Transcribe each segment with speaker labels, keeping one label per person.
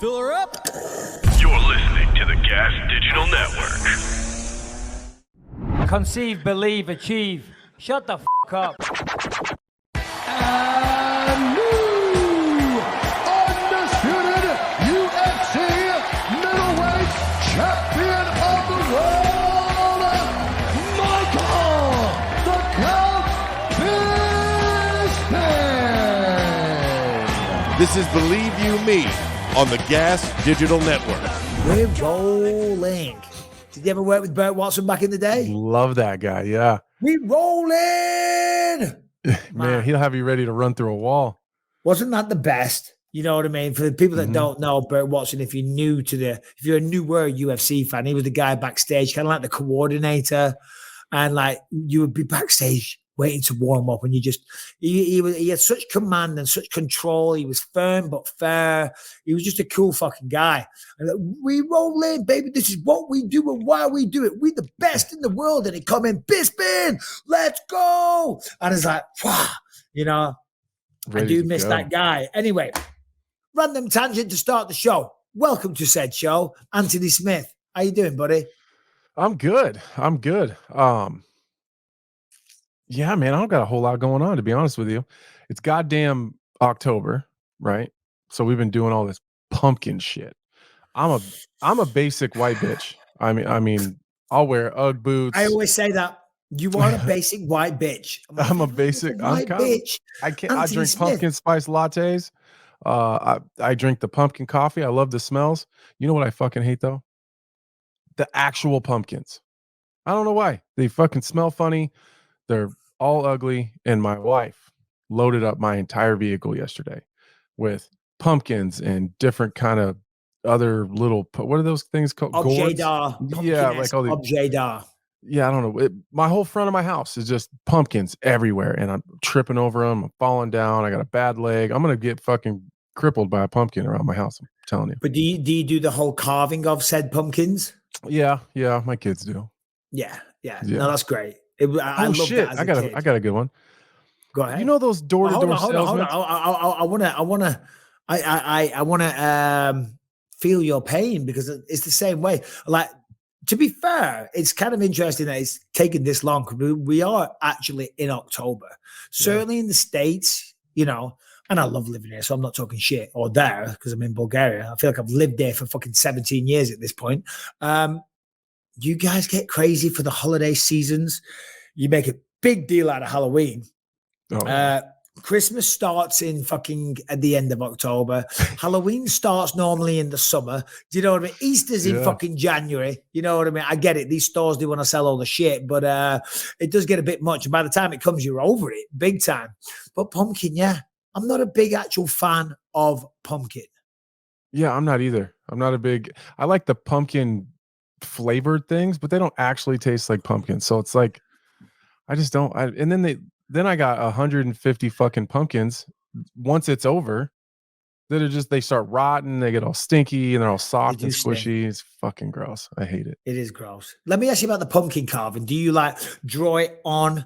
Speaker 1: Fill her up.
Speaker 2: You're listening to the Gas Digital Network.
Speaker 3: Conceive, believe, achieve. Shut the f*** up.
Speaker 4: And new undisputed UFC Middleweight Champion of the world, Michael the Count Bisping.
Speaker 5: This is Believe You Me on the Gas Digital Network.
Speaker 6: We're rolling. Did you ever work with Burt Watson back in the day?
Speaker 7: Love that guy, yeah.
Speaker 6: We rolling.
Speaker 7: Man, he'll have you ready to run through a wall.
Speaker 6: Wasn't that the best? You know what I mean? For the people that don't know Burt Watson, if you're a newer UFC fan, he was the guy backstage, kind of like the coordinator, and like you would be backstage waiting to warm up, and he had such command and such control. He was firm but fair. He was just a cool fucking guy. And like, we roll in, baby. This is what we do and why we do it. We the best in the world. And he come in, Bisping, let's go. And it's like, wow, you know, I do miss that guy. Anyway, random tangent to start the show. Welcome to said show, Anthony Smith. How you doing, buddy?
Speaker 7: I'm good. Yeah, man, I don't got a whole lot going on, to be honest with you. It's goddamn October, right? So we've been doing all this pumpkin shit. I'm a basic white bitch. I mean, I'll wear Ugg boots.
Speaker 6: I always say that. You are a basic white bitch.
Speaker 7: I'm a basic white bitch. I drink
Speaker 6: Smith.
Speaker 7: pumpkin spice lattes. I drink the pumpkin coffee. I love the smells. You know what I fucking hate though? The actual pumpkins. I don't know why. They fucking smell funny. They're all ugly, and my wife loaded up my entire vehicle yesterday with pumpkins and different kind of other little, what are those things called?
Speaker 6: Objet-d'art.
Speaker 7: Yeah, like all the
Speaker 6: objet-d'art.
Speaker 7: Yeah, I don't know. My whole front of my house is just pumpkins everywhere, and I'm tripping over them. I'm falling down. I got a bad leg. I'm gonna get fucking crippled by a pumpkin around my house. I'm telling you.
Speaker 6: But do you do the whole carving of said pumpkins?
Speaker 7: Yeah, my kids do.
Speaker 6: Yeah. No, that's great. I love
Speaker 7: shit!
Speaker 6: that
Speaker 7: I got a good one.
Speaker 6: Go ahead.
Speaker 7: You know those door-to-door salesmen?
Speaker 6: I want to feel your pain because it's the same way. Like, to be fair, it's kind of interesting that it's taken this long. We are actually in October. Certainly in the States, you know, and I love living here, so I'm not talking shit or there because I'm in Bulgaria. I feel like I've lived there for fucking 17 years at this point. You guys get crazy for the holiday seasons. You make a big deal out of Halloween. Christmas starts in fucking at the end of October. Halloween starts normally in the summer. Do you know what I mean? Easter's in fucking January. You know what I mean? I get it. These stores, they want to sell all the shit, but it does get a bit much. And by the time it comes, you're over it big time. But pumpkin, yeah. I'm not a big actual fan of pumpkin. Yeah,
Speaker 7: I'm not either. I like the pumpkin flavored things, but they don't actually taste like pumpkin. So it's like, I just don't. And then I got 150 fucking pumpkins. Once it's over, they start rotting. They get all stinky and they're all soft and squishy. It's fucking gross. I hate it.
Speaker 6: It is gross. Let me ask you about the pumpkin carving. Do you like draw it on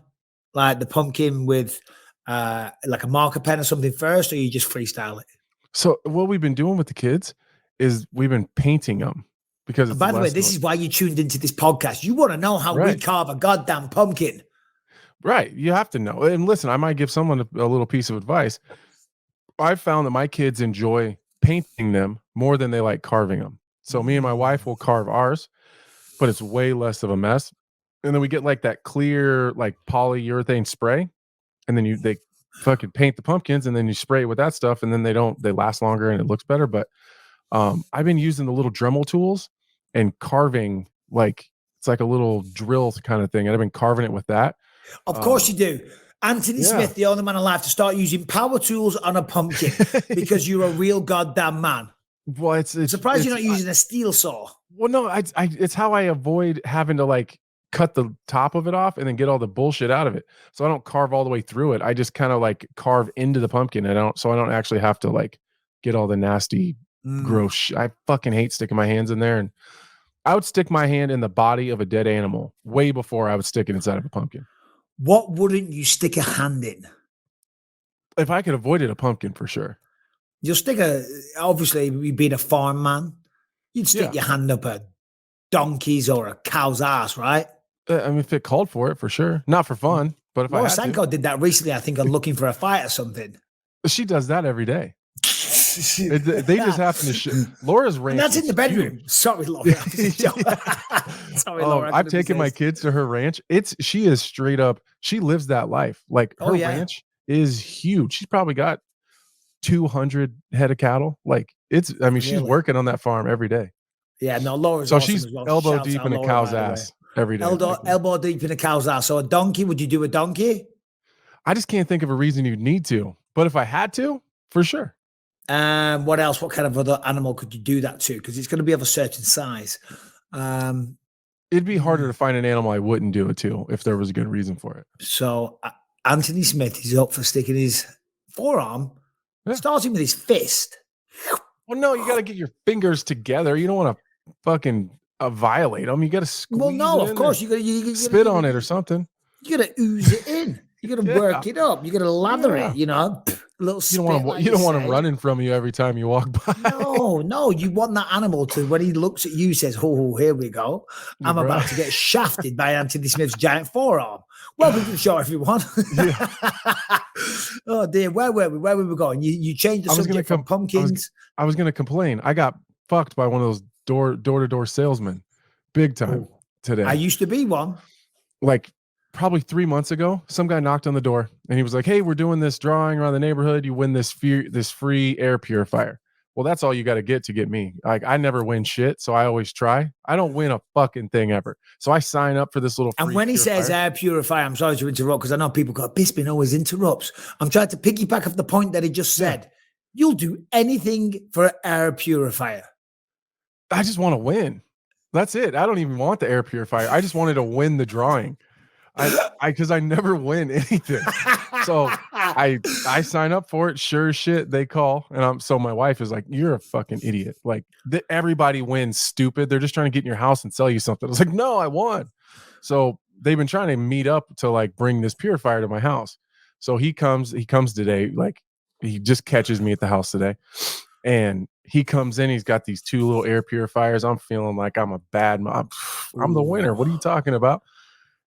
Speaker 6: like the pumpkin with like a marker pen or something first, or you just freestyle it?
Speaker 7: So what we've been doing with the kids is we've been painting them. Because
Speaker 6: by the way, this is why you tuned into this podcast. You want to know how we carve a goddamn pumpkin.
Speaker 7: Right. You have to know. And listen, I might give someone a little piece of advice. I've found that my kids enjoy painting them more than they like carving them. So me and my wife will carve ours, but it's way less of a mess. And then we get like that clear, like polyurethane spray. And then they fucking paint the pumpkins and then you spray it with that stuff. And then they last longer and it looks better. But I've been using the little Dremel tools and carving, like it's like a little drill kind of thing. And I've been carving it with that.
Speaker 6: Of course you do. Anthony Smith, the only man alive to start using power tools on a pumpkin because you're a real goddamn man.
Speaker 7: Well, it's
Speaker 6: surprised you're not using a steel saw.
Speaker 7: Well, no, it's how I avoid having to like cut the top of it off and then get all the bullshit out of it. So I don't carve all the way through it. I just kind of like carve into the pumpkin. I don't actually have to like get all the nasty, gross. I fucking hate sticking my hands in there. And I would stick my hand in the body of a dead animal way before I would stick it inside of a pumpkin.
Speaker 6: What wouldn't you stick a hand in?
Speaker 7: If I could avoid it, a pumpkin for sure.
Speaker 6: You'll stick obviously, you being a farm man, you'd stick your hand up a donkey's or a cow's ass, right?
Speaker 7: I mean, if it called for it, for sure. Not for fun, but if I had
Speaker 6: Sanko did that recently, I think, on Looking for a Fight or something.
Speaker 7: She does that every day. They just happen to Laura's ranch.
Speaker 6: And that's in the bedroom.
Speaker 7: Huge.
Speaker 6: Sorry, Laura. Sorry, Laura.
Speaker 7: I've taken my kids to her ranch. She is straight up. She lives that life. Like her ranch is huge. She's probably got 200 head of cattle. Like she's working on that farm every day.
Speaker 6: Yeah, no, Laura's
Speaker 7: so
Speaker 6: awesome
Speaker 7: she's
Speaker 6: as well.
Speaker 7: elbow deep in a cow's ass every day.
Speaker 6: Elbow deep in a cow's ass. So a donkey, would you do a donkey?
Speaker 7: I just can't think of a reason you'd need to. But if I had to, for sure.
Speaker 6: What else? What kind of other animal could you do that to? Because it's going to be of a certain size.
Speaker 7: It'd be harder to find an animal I wouldn't do it to if there was a good reason for it.
Speaker 6: So Anthony Smith is up for sticking his forearm, starting with his fist.
Speaker 7: Well, no, you got to get your fingers together. You don't want to fucking violate them. You got to squeeze.
Speaker 6: Well, no, of course you got to
Speaker 7: spit on it or something.
Speaker 6: You got to ooze it in. You got to work it up. You got to lather it. You know, a little.
Speaker 7: You don't want him running from you every time you walk by.
Speaker 6: No. You want that animal to, when he looks at you, says, "Oh, here we go. I'm about to get shafted by Anthony Smith's giant forearm." Welcome to the show, everyone. Oh dear, where were we? Where were we going? You changed the subject from pumpkins.
Speaker 7: I was going to complain. I got fucked by one of those door-to-door salesmen, big time today. I
Speaker 6: used to be one.
Speaker 7: Like probably 3 months ago, some guy knocked on the door and he was like, "Hey, we're doing this drawing around the neighborhood. You win this free air purifier." Well, that's all you got to get me. Like, I never win shit, so I always try. I don't win a fucking thing ever. So I sign up for this little free
Speaker 6: And when he says air purifier, I'm sorry to interrupt because I know people go, Bisping always interrupts. I'm trying to piggyback off the point that he just said. Yeah. You'll do anything for an air purifier.
Speaker 7: I just want to win. That's it. I don't even want the air purifier. I just wanted to win the drawing. Because I never win anything. So I sign up for it. Sure as shit, they call. And so my wife is like, "You're a fucking idiot. Like everybody wins, stupid. They're just trying to get in your house and sell you something." I was like, "No, I won." So they've been trying to meet up to like bring this purifier to my house. So he comes today. Like he just catches me at the house today. And he comes in, he's got these 2 little air purifiers. I'm feeling like I'm a bad mom. I'm the winner. What are you talking about?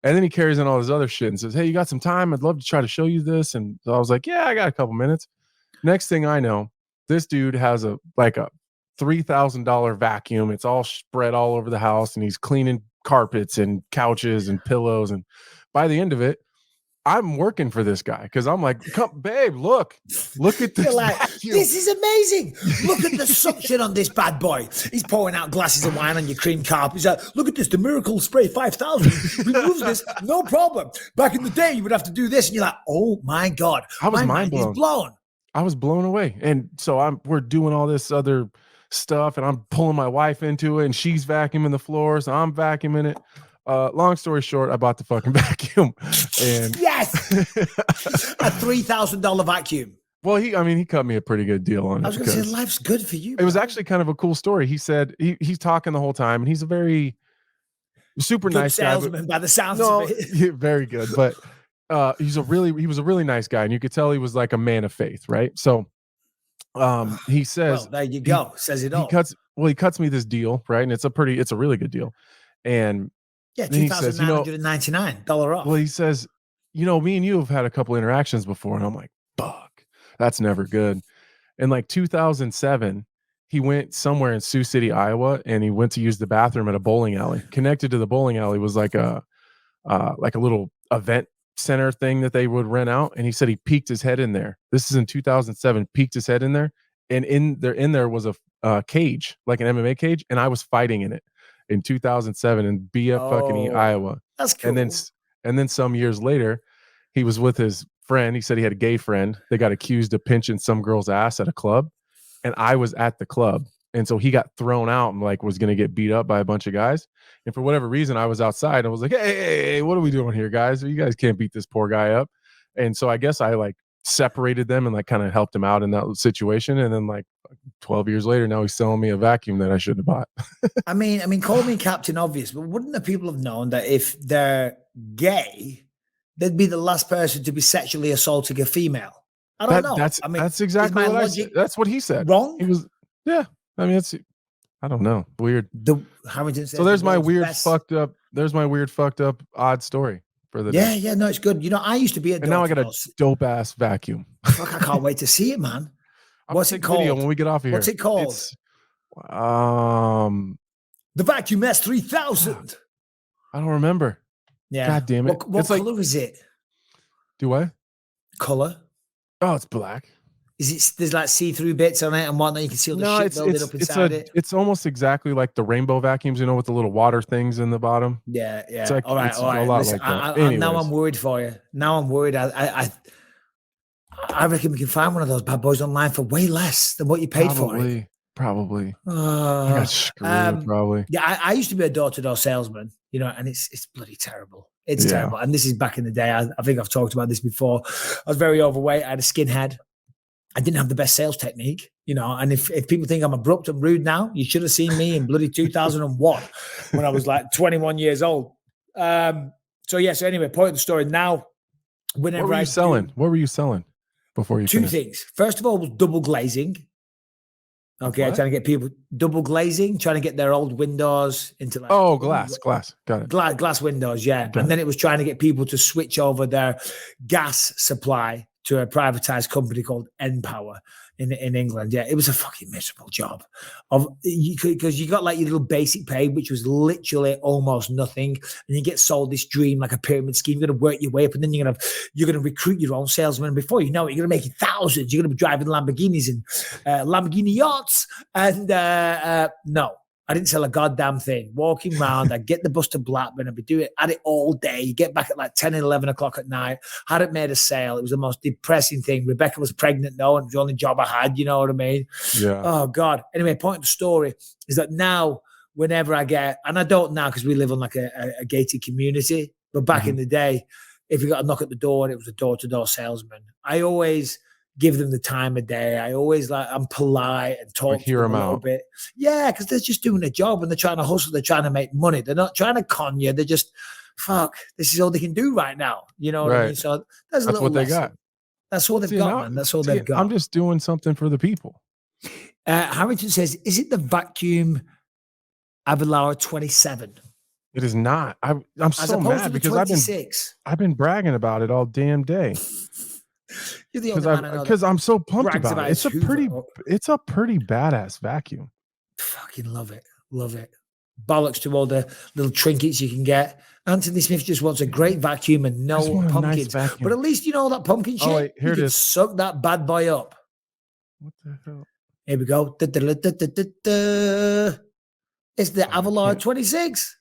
Speaker 7: And then he carries in all this other shit and says, "Hey, you got some time? I'd love to try to show you this." And so I was like, "Yeah, I got a couple minutes." Next thing I know, this dude has a $3,000 vacuum. It's all spread all over the house, and he's cleaning carpets and couches and pillows. And by the end of it, I'm working for this guy because I'm like, "Come, babe, look at this."
Speaker 6: Like, "This is amazing. Look at the suction on this bad boy." He's pouring out glasses of wine on your cream carpet. He's like, "Look at this, the Miracle Spray 5000 removes this, no problem. Back in the day, you would have to do this." And you're like, "Oh my God."
Speaker 7: I was
Speaker 6: mind blown.
Speaker 7: I was blown away. And so we're doing all this other stuff and I'm pulling my wife into it and she's vacuuming the floors. I'm vacuuming it. Long story short, I bought the fucking vacuum. And
Speaker 6: yes, a $3,000 vacuum.
Speaker 7: Well, he cut me a pretty good deal on it.
Speaker 6: I was going to say, life's good for you.
Speaker 7: It was actually kind of a cool story. He said he's talking the whole time, and he's a very super
Speaker 6: good
Speaker 7: nice
Speaker 6: salesman
Speaker 7: guy.
Speaker 6: by the sounds of it.
Speaker 7: Very good. But he was a really nice guy, and you could tell he was like a man of faith, right? So he says,
Speaker 6: "Well, there you go." Says it all.
Speaker 7: He cuts me this deal, right? And it's a really good deal. And
Speaker 6: yeah, $2,999 off.
Speaker 7: Well, he says, "Me and you have had a couple interactions before." And I'm like, "Fuck, that's never good." In like 2007, he went somewhere in Sioux City, Iowa, and he went to use the bathroom at a bowling alley. Connected to the bowling alley was like a little event center thing that they would rent out. And he said he peeked his head in there. This is in 2007. Peeked his head in there, and in there was a cage, like an MMA cage, and I was fighting in it. In 2007 in fucking Iowa.
Speaker 6: That's cool.
Speaker 7: And then some years later, he was with his friend. He said he had a gay friend. They got accused of pinching some girl's ass at a club. And I was at the club. And so he got thrown out and was going to get beat up by a bunch of guys. And for whatever reason, I was outside and I was like, hey, what are we doing here, guys? You guys can't beat this poor guy up. And so I guess I separated them and kind of helped him out in that situation. And then 12 years later, now he's selling me a vacuum that I shouldn't have bought.
Speaker 6: I mean, call me Captain Obvious, but wouldn't the people have known that if they're gay, they'd be the last person to be sexually assaulting a female? I don't know.
Speaker 7: That's exactly what I said. That's what he said.
Speaker 6: Wrong?
Speaker 7: He was, yeah. I mean, I don't know. Weird.
Speaker 6: So
Speaker 7: there's my weird fucked up. There's my weird fucked up odd story for the day.
Speaker 6: Yeah. No, it's good. You know, I used to be a.
Speaker 7: And now I got a dope ass vacuum.
Speaker 6: Fuck, I can't wait to see it, man. What's it called?
Speaker 7: Video when we get off of here.
Speaker 6: What's it called?
Speaker 7: It's,
Speaker 6: the Vacuum S3000.
Speaker 7: I don't remember.
Speaker 6: Yeah.
Speaker 7: God damn it.
Speaker 6: What color is it?
Speaker 7: Do I?
Speaker 6: Color?
Speaker 7: Oh, it's black.
Speaker 6: Is it? There's like see-through bits on it and whatnot. You can see all the shit building up inside it.
Speaker 7: It's almost exactly like the rainbow vacuums, with the little water things in the bottom.
Speaker 6: Yeah.
Speaker 7: It's like,
Speaker 6: all right. Listen, now I'm worried for you. Now I'm worried. I reckon we can find one of those bad boys online for way less than what you paid for it.
Speaker 7: Probably. I got screwed, probably.
Speaker 6: Yeah, I used to be a door-to-door salesman, and it's bloody terrible. It's terrible. And this is back in the day. I think I've talked about this before. I was very overweight. I had a skinhead. I didn't have the best sales technique, and if people think I'm abrupt and rude now, you should have seen me in bloody 2001 when I was like 21 years old. So anyway, point of the story now.
Speaker 7: What were you selling? What were you selling before you
Speaker 6: finished? Two things. First of all, was double glazing. Okay, trying to get people double glazing, trying to get their old windows into
Speaker 7: glass. Got it.
Speaker 6: Glass windows, yeah. And then it was trying to get people to switch over their gas supply to a privatized company called Npower in England. Yeah, it was a fucking miserable job. Because you got like your little basic pay, which was literally almost nothing, and you get sold this dream like a pyramid scheme. You're gonna work your way up, and then you're gonna recruit your own salesman. And before you know it, you're gonna make thousands. You're gonna be driving Lamborghinis and Lamborghini yachts. And no. I didn't sell a goddamn thing. Walking around, I'd get the bus to Blackburn, I'd be doing it at it all day. You get back at like 10 and 11 o'clock at night. Hadn't made a sale. It was the most depressing thing. Rebecca was pregnant though, and it was the only job I had, you know what I mean?
Speaker 7: Yeah.
Speaker 6: Oh God. Anyway, point of the story is that now, whenever I get, and I don't now because we live on like a gated community, but back in the day, if you got a knock at the door and it was a door-to-door salesman, I always give them the time of day. I always I'm polite and talk to them a little bit. Yeah, because they're just doing a job and they're trying to hustle. They're trying to make money. They're not trying to con you. They're just, this is all they can do right now. You know what I mean? So that's what
Speaker 7: they got.
Speaker 6: That's all they've got, man. That's all they've got.
Speaker 7: I'm just doing something for the people.
Speaker 6: Harrington says, is it the vacuum Avalar 27?
Speaker 7: It is not. I'm so mad because I've been bragging about it all damn day.
Speaker 6: You're the only man I know
Speaker 7: because I'm so pumped about it. It's a pretty badass vacuum.
Speaker 6: Fucking love it. Bollocks to all the little trinkets you can get. Anthony Smith just wants a great vacuum and no pumpkins. Nice but at least you know that pumpkin shit.
Speaker 7: Wait, here it is.
Speaker 6: Suck that bad boy up.
Speaker 7: What the hell?
Speaker 6: Here we go. It's the Avalar 26.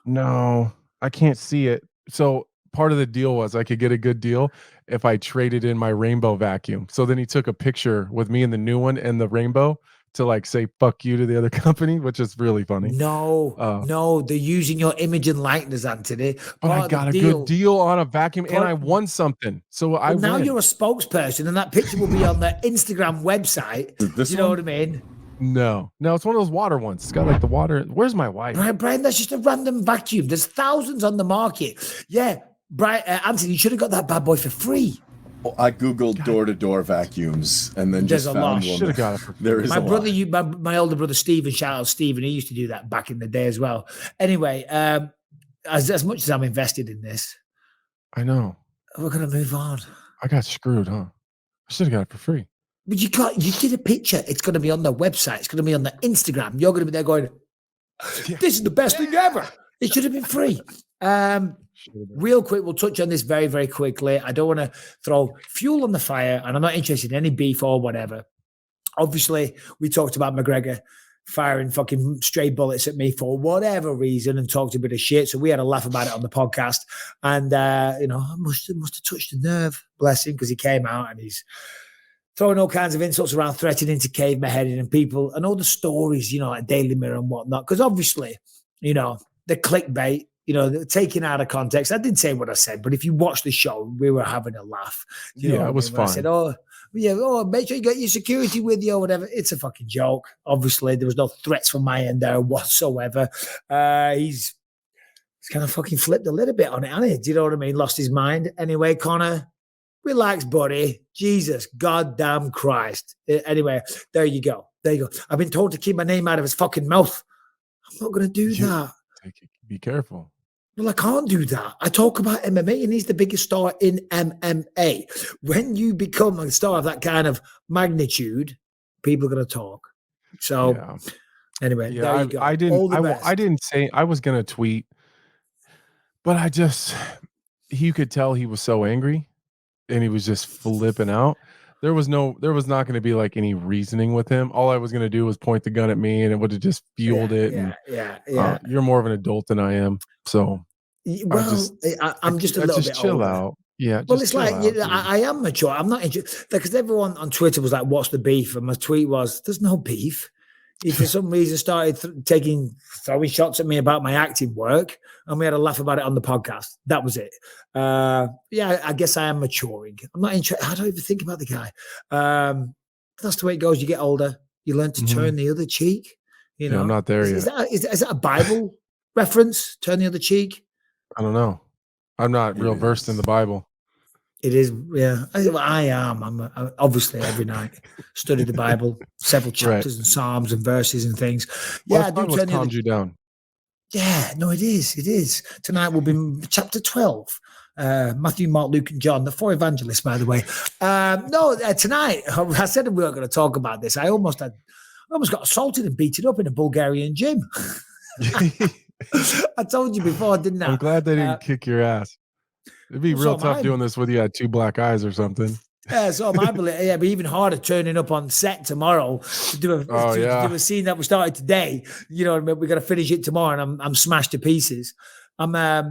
Speaker 7: No, I can't see it. So part of the deal was I could get a good deal if I traded in my rainbow vacuum. So then he took a picture with me and the new one and the rainbow to say fuck you to the other company, which is really funny.
Speaker 6: No, they're using your image and likeness, Anthony.
Speaker 7: But I got a good deal on a vacuum and I won something. So now
Speaker 6: you're a spokesperson and that picture will be on the Instagram website. You know what I mean?
Speaker 7: No, it's one of those water ones. It's got the water. Where's my wife?
Speaker 6: Brian, that's just a random vacuum. There's thousands on the market. Yeah. Brian, Anthony, you should have got that bad boy for free.
Speaker 1: Well, I googled door-to-door vacuums and then just found one.
Speaker 7: Should have got it for free.
Speaker 1: There is
Speaker 6: my brother, my older brother Stephen. Shout out Stephen. He used to do that back in the day as well. Anyway, as much as I'm invested in this,
Speaker 7: I know
Speaker 6: we're gonna move on.
Speaker 7: I got screwed, huh? I should have got it for free.
Speaker 6: But you did a picture. It's going to be on their website. It's going to be on their Instagram. You're going to be there going, this is the best thing ever. It should have been free. Real quick, we'll touch on this very, very quickly. I don't want to throw fuel on the fire, and I'm not interested in any beef or whatever. Obviously, we talked about McGregor firing fucking stray bullets at me for whatever reason and talked a bit of shit. So we had a laugh about it on the podcast. And, I must have touched a nerve, bless him, because he came out and he's throwing all kinds of insults around, threatening to cave my head in, and people, and all the stories, like Daily Mirror and whatnot. Because obviously, the clickbait, they're taken out of context. I didn't say what I said, but if you watch the show, we were having a laugh.
Speaker 7: It was fun.
Speaker 6: I said, make sure you got your security with you or whatever. It's a fucking joke. Obviously, there was no threats from my end there whatsoever. He's kind of fucking flipped a little bit on it, hasn't he? Do you know what I mean? Lost his mind. Anyway, Connor, Relax, buddy. Jesus, goddamn Christ. Anyway, there you go. I've been told to keep my name out of his fucking mouth. I'm not going to do that.
Speaker 7: Be careful.
Speaker 6: Well, I can't do that. I talk about MMA, and he's the biggest star in MMA. When you become a star of that kind of magnitude, people are going to talk. So, anyway, there you go.
Speaker 7: I didn't say I was going to tweet, but you could tell he was so angry, and he was just flipping out. There was not going to be like any reasoning with him. All I was going to do was point the gun at me, and it would have just fueled it. You're more of an adult than I am, so
Speaker 6: I'm just a little bit
Speaker 7: chill
Speaker 6: older.
Speaker 7: out. Yeah.
Speaker 6: Well, it's like I am mature. I'm not interested because everyone on Twitter was like, "What's the beef?" And my tweet was, "There's no beef." He for some reason started throwing shots at me about my acting work, and we had a laugh about it on the podcast. That was it. I guess I am maturing. I'm not interested. I don't even think about the guy. That's the way it goes. You get older, you learn to turn the other cheek. You know,
Speaker 7: I'm not there yet.
Speaker 6: Is that a Bible reference? Turn the other cheek.
Speaker 7: I don't know. I'm not real versed in the Bible.
Speaker 6: It is, yeah. I am. I'm obviously every night study the Bible, several chapters and Psalms and verses and things.
Speaker 7: I do. What's calmed you down?
Speaker 6: Yeah, no, it is. It is. Tonight will be chapter 12. Matthew, Mark, Luke, and John, the 4 evangelists, by the way. Tonight I said we weren't going to talk about this. I almost got assaulted and beaten up in a Bulgarian gym. I told you before, didn't I?
Speaker 7: I'm glad they didn't kick your ass. It'd be real tough doing this with you had 2 black eyes or something.
Speaker 6: Yeah, so my belief, but even harder turning up on set tomorrow to do a scene that we started today. You know what I mean? We got to finish it tomorrow, and I'm smashed to pieces. I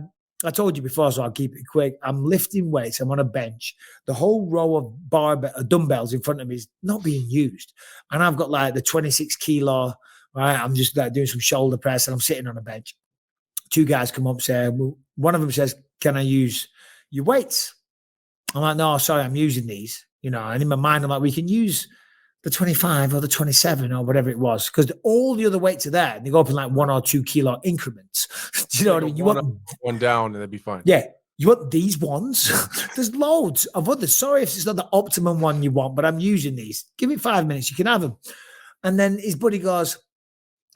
Speaker 6: told you before, so I'll keep it quick. I'm lifting weights. I'm on a bench. The whole row of dumbbells in front of me is not being used, and I've got like the 26 kilo. Right, I'm just like doing some shoulder press, and I'm sitting on a bench. 2 guys come up, one of them says, "Can I use your weights?" I'm like, "No, sorry, I'm using these." You know, and in my mind, I'm like, "We can use the 25 or the 27 or whatever it was," because all the other weights are there. And they go up in like 1 or 2 kilo increments. Do you know what I mean? You want
Speaker 7: one down, and they'd be fine.
Speaker 6: Yeah, you want these ones? There's loads of others. Sorry if it's not the optimum one you want, but I'm using these. Give me 5 minutes, you can have them. And then his buddy goes,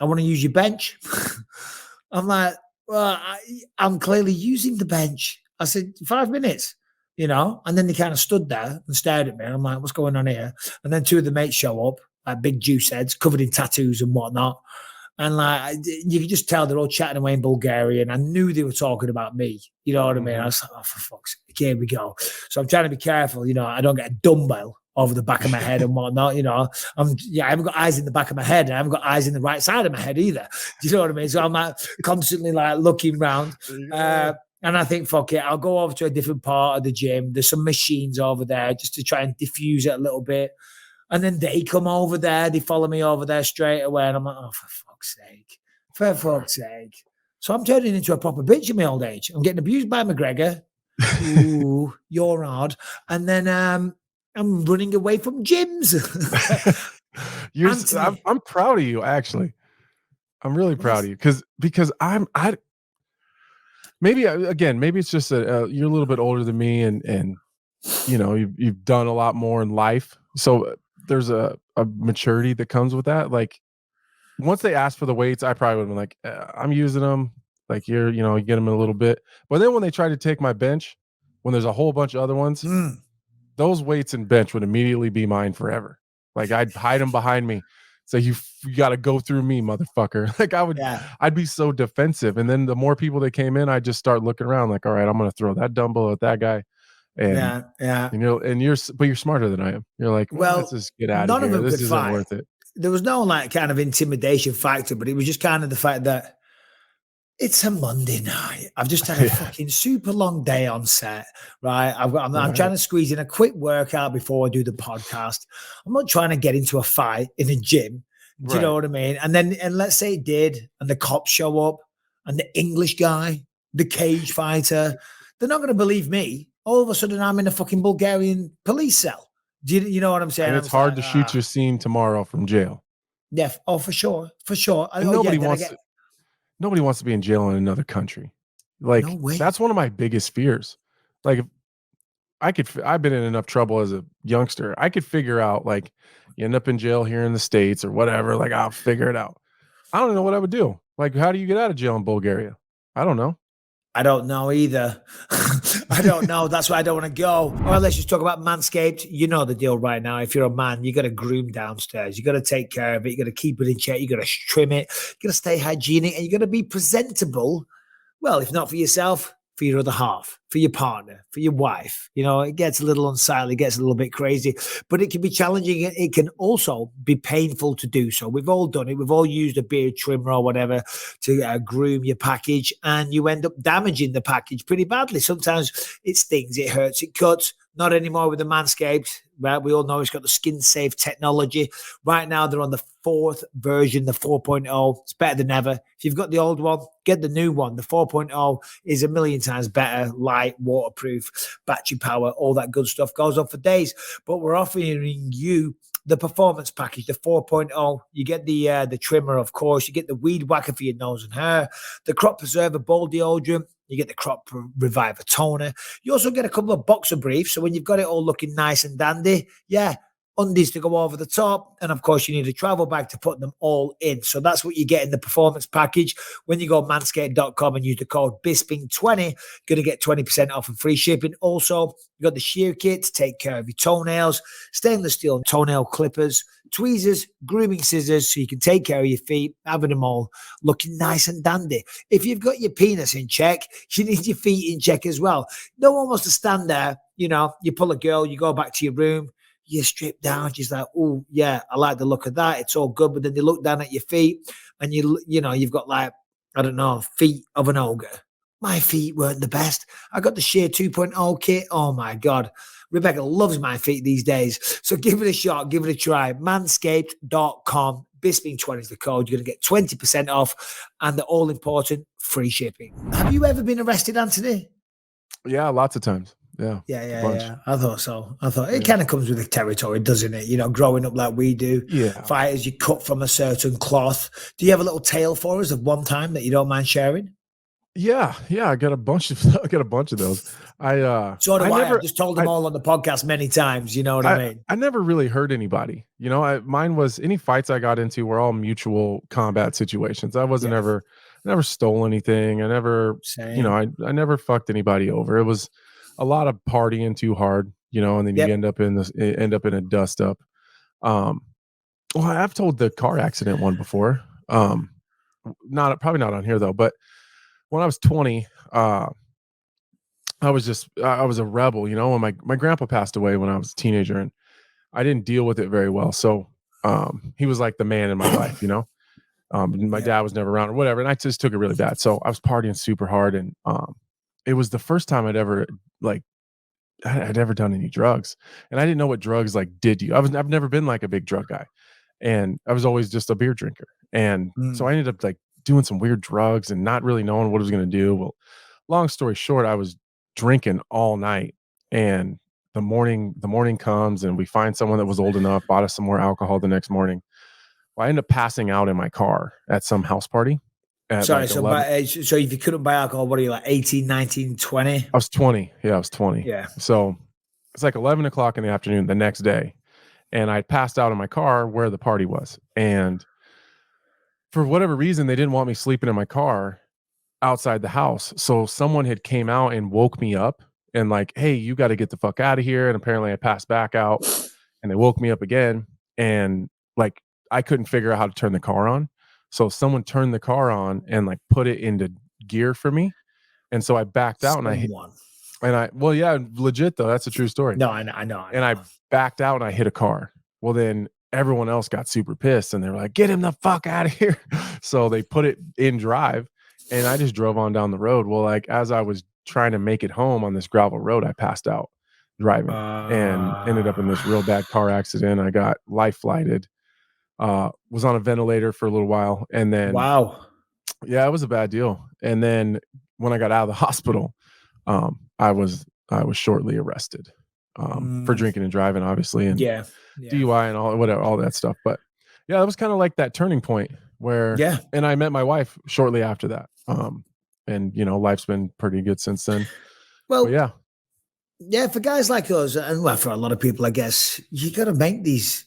Speaker 6: "I want to use your bench." I'm like, "Well, I'm clearly using the bench." I said, 5 minutes, you know? And then they kind of stood there and stared at me. And I'm like, "What's going on here?" And then 2 of the mates show up, like big juice heads, covered in tattoos and whatnot. And like, you could just tell they're all chatting away in Bulgarian. I knew they were talking about me. You know what I mean? I was like, "Oh, for fuck's sake, here we go." So I'm trying to be careful, you know, I don't get a dumbbell over the back of my head and whatnot, you know. I haven't got eyes in the back of my head, and I haven't got eyes in the right side of my head either. Do you know what I mean? So I'm like constantly like looking around. And I think, fuck it, I'll go over to a different part of the gym. There's some machines over there just to try and diffuse it a little bit. And then they come over there, they follow me over there straight away. And I'm like, "Oh, for fuck's sake. So I'm turning into a proper bitch in my old age. I'm getting abused by McGregor. Ooh, you're hard. And then I'm running away from gyms.
Speaker 7: I'm proud of you, actually. I'm really proud of you because maybe it's just you're a little bit older than me, and you know you've done a lot more in life, so there's a maturity that comes with that. Like once they asked for the weights, I probably would have been like, "I'm using them." Like you get them in a little bit, but then when they tried to take my bench, when there's a whole bunch of other ones. Those weights and bench would immediately be mine forever. Like I'd hide them behind me. So you got to go through me, motherfucker. Like I'd be so defensive. And then the more people that came in, I just start looking around like, all right, I'm going to throw that dumbbell at that guy. And, and you're smarter than I am. You're like, well, let's just get out of here. This isn't worth it.
Speaker 6: There was no like kind of intimidation factor, but it was just kind of the fact that it's a Monday night. I've just had a fucking super long day on set, right? I'm trying to squeeze in a quick workout before I do the podcast. I'm not trying to get into a fight in a gym. Do you know what I mean? And let's say it did, and the cops show up, and the English guy, the cage fighter, they're not going to believe me. All of a sudden, I'm in a fucking Bulgarian police cell. Do you know what I'm saying?
Speaker 7: And it's hard to shoot your scene tomorrow from jail.
Speaker 6: Yeah. Oh, for sure.
Speaker 7: Nobody wants to be in jail in another country. Like that's one of my biggest fears. Like I've been in enough trouble as a youngster. I could figure out, like, you end up in jail here in the States or whatever. Like, I'll figure it out. I don't know what I would do. Like, how do you get out of jail in Bulgaria? I don't know.
Speaker 6: I don't know either. I don't know. That's why I don't want to go. All right, let's just talk about Manscaped. You know the deal right now. If you're a man, you got to groom downstairs. You got to take care of it. You got to keep it in check. You got to trim it. You got to stay hygienic, and you got to be presentable. Well, if not for yourself, for your other half, for your partner, for your wife. You know, it gets a little unsightly, gets a little bit crazy, but it can be challenging. It can also be painful to do so. We've all done it. We've all used a beard trimmer or whatever to groom your package, and you end up damaging the package pretty badly. Sometimes it stings, it hurts, it cuts. Not anymore with the Manscaped, right? We all know it's got the skin safe technology. Right now, they're on the 4th version, the 4.0. It's better than ever. If you've got the old one, get the new one. The 4.0 is a million times better, light, waterproof, battery power, all that good stuff. Goes on for days. But we're offering you the performance package, the 4.0. You get the trimmer, of course. You get the weed whacker for your nose and hair, the crop preserver ball deodorant. You get the crop reviver toner. You also get a couple of boxer briefs. So when you've got it all looking nice and dandy, undies to go over the top. And of course, you need a travel bag to put them all in. So that's what you get in the performance package. When you go manscaped.com and use the code BISPING20, you're going to get 20% off and free shipping. Also, you got the shear kit to take care of your toenails, stainless steel toenail clippers, tweezers, grooming scissors, so you can take care of your feet, having them all looking nice and dandy. If you've got your penis in check, you need your feet in check as well. No one wants to stand there. You know, you pull a girl, you go back to your room, you strip down. She's like, oh, yeah, I like the look of that. It's all good. But then you look down at your feet and you've got like, I don't know, feet of an ogre. My feet weren't the best. I got the Sheer 2.0 kit. Oh, my God. Rebecca loves my feet these days. So give it a shot. Give it a try. Manscaped.com. Bisping20 is the code. You're going to get 20% off and the all-important free shipping. Have you ever been arrested, Anthony?
Speaker 7: Yeah, lots of times. Yeah.
Speaker 6: Yeah. I thought so. It kind of comes with the territory, doesn't it? You know, growing up like we do.
Speaker 7: Yeah.
Speaker 6: Fighters, you cut from a certain cloth. Do you have a little tale for us of one time that you don't mind sharing?
Speaker 7: Yeah. I got a bunch of those.
Speaker 6: So do I. I've just told them all on the podcast many times. You know what I mean?
Speaker 7: I never really hurt anybody. You know, mine was any fights I got into were all mutual combat situations. I wasn't never stole anything. I never, I never fucked anybody over. It was a lot of partying too hard, you know, and then you end up in a dust up. Well, I've told the car accident one before. Probably not on here though, but when I was 20, I was a rebel, you know, when my grandpa passed away when I was a teenager and I didn't deal with it very well. So, he was like the man in my life, you know, my dad was never around or whatever. And I just took it really bad. So I was partying super hard. And, it was the first time I'd ever done any drugs, and I didn't know what drugs like did to you. I've never been like a big drug guy, and I was always just a beer drinker. And so I ended up like doing some weird drugs and not really knowing what I was going to do. Well, long story short, I was drinking all night, and the morning comes and we find someone that was old enough, bought us some more alcohol the next morning. Well, I ended up passing out in my car at some house party.
Speaker 6: Sorry, so if you couldn't buy alcohol, what are you, like 18, 19, 20?
Speaker 7: I was 20. Yeah, I was 20.
Speaker 6: Yeah.
Speaker 7: So it's like 11 o'clock in the afternoon the next day. And I passed out in my car where the party was. And for whatever reason, they didn't want me sleeping in my car outside the house. So someone had came out and woke me up and like, hey, you got to get the fuck out of here. And apparently I passed back out and they woke me up again. And like, I couldn't figure out how to turn the car on. So someone turned the car on and like put it into gear for me. And so I backed out legit though. That's a true story.
Speaker 6: No, I know.
Speaker 7: And I backed out and I hit a car. Well, then everyone else got super pissed and they were like, get him the fuck out of here. So they put it in drive and I just drove on down the road. Well, like as I was trying to make it home on this gravel road, I passed out driving and ended up in this real bad car accident. I got life flighted. Was on a ventilator for a little while, and then it was a bad deal. And then when I got out of the hospital, I was shortly arrested for drinking and driving, obviously, and DUI and all that stuff. But yeah, that was kind of like that turning point where and I met my wife shortly after that. And you know, life's been pretty good since then.
Speaker 6: Well,
Speaker 7: but yeah.
Speaker 6: Yeah, for guys like us, and well, for a lot of people, I guess, you got to make these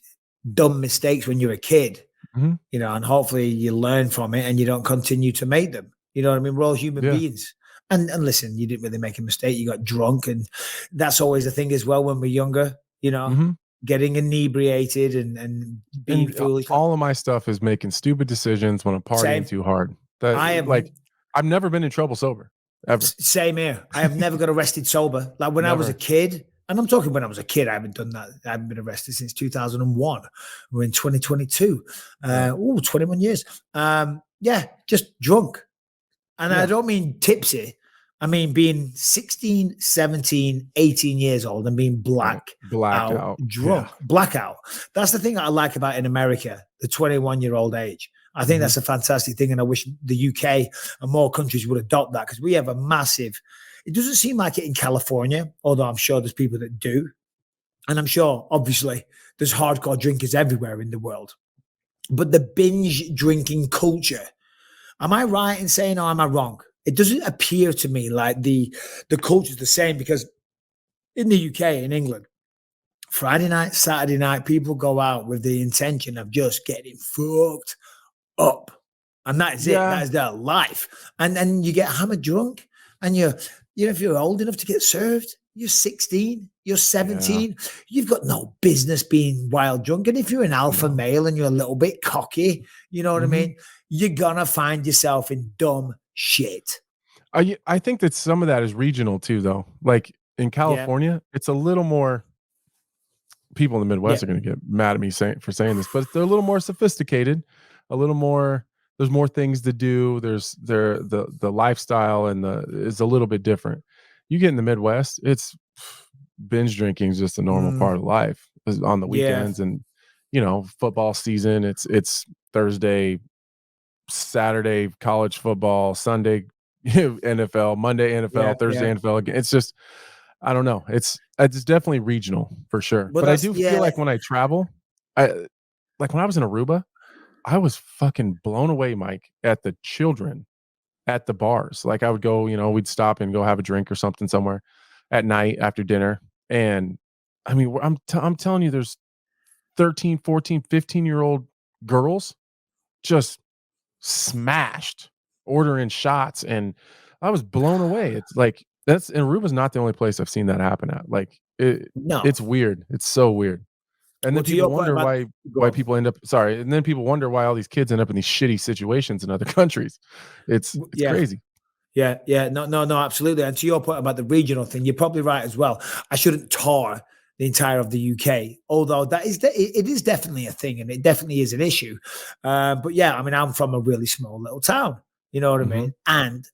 Speaker 6: dumb mistakes when you're a kid,
Speaker 7: Mhm.
Speaker 6: and hopefully you learn from it and you don't continue to make them. You know what I mean? We're all human
Speaker 7: Yeah.
Speaker 6: beings. And listen, you didn't really make a mistake. You got drunk, and that's always a thing as well when we're younger,
Speaker 7: Mhm.
Speaker 6: getting inebriated and being
Speaker 7: And
Speaker 6: foolish.
Speaker 7: all of my stuff is making stupid decisions when I'm partying
Speaker 6: Same.
Speaker 7: too hard.
Speaker 6: I am
Speaker 7: I've never been in trouble sober ever.
Speaker 6: Same here. I have never got arrested sober. Like when I was a
Speaker 7: Never.
Speaker 6: kid, and I'm talking when I was a kid, I haven't done that. I haven't been arrested since 2001. We're in 2022. 21 years. Yeah, just drunk. And I
Speaker 7: Yeah.
Speaker 6: don't mean tipsy. I mean being 16, 17, 18 years old and being blacked
Speaker 7: Blackout.
Speaker 6: drunk,
Speaker 7: Yeah.
Speaker 6: blackout. That's the thing I like about in America, the 21-year-old age. I think that's a fantastic thing. And I wish the UK and more countries would adopt that, because we have a massive, it doesn't seem like it in California, although I'm sure there's people that do. And I'm sure, obviously, there's hardcore drinkers everywhere in the world. But the binge drinking culture, am I right in saying, or am I wrong? It doesn't appear to me like the culture is the same, because in the UK, in England, Friday night, Saturday night, people go out with the intention of just getting fucked up. And that is it.
Speaker 7: Yeah.
Speaker 6: That is their life. And then you get hammered drunk, and if you're old enough to get served, you're 16, you're 17, you've got no business being wild drunk. And if you're an alpha male and you're a little bit cocky, you know what I mean? You're gonna find yourself in dumb shit.
Speaker 7: I think that some of that is regional too, though. Like in California, it's a little more. People in the Midwest are going to get mad at me for saying this, but they're a little more sophisticated, a little more. There's more things to do. There's the lifestyle is a little bit different. You get in the Midwest, it's binge drinking is just a normal part of life on the weekends, and football season. It's Thursday, Saturday college football, Sunday NFL, Monday NFL, Thursday NFL again. It's just, I don't know. It's definitely regional for sure. But I do feel like when I travel, like when I was in Aruba, I was fucking blown away, Mike, at the children at the bars. Like I would go, we'd stop and go have a drink or something somewhere at night after dinner. And I mean, I'm telling you, there's 13, 14, 15-year-old girls just smashed ordering shots. And I was blown away. It's like, and Aruba's not the only place I've seen that happen at. Like it's weird. It's so weird. And then people wonder why people end up and then people wonder why all these kids end up in these shitty situations in other countries. It's crazy.
Speaker 6: Yeah. No, absolutely. And to your point about the regional thing, you're probably right as well. I shouldn't tar the entire of the UK, although it is definitely a thing, and it definitely is an issue. But yeah, I mean, I'm from a really small little town, you know what I mean? And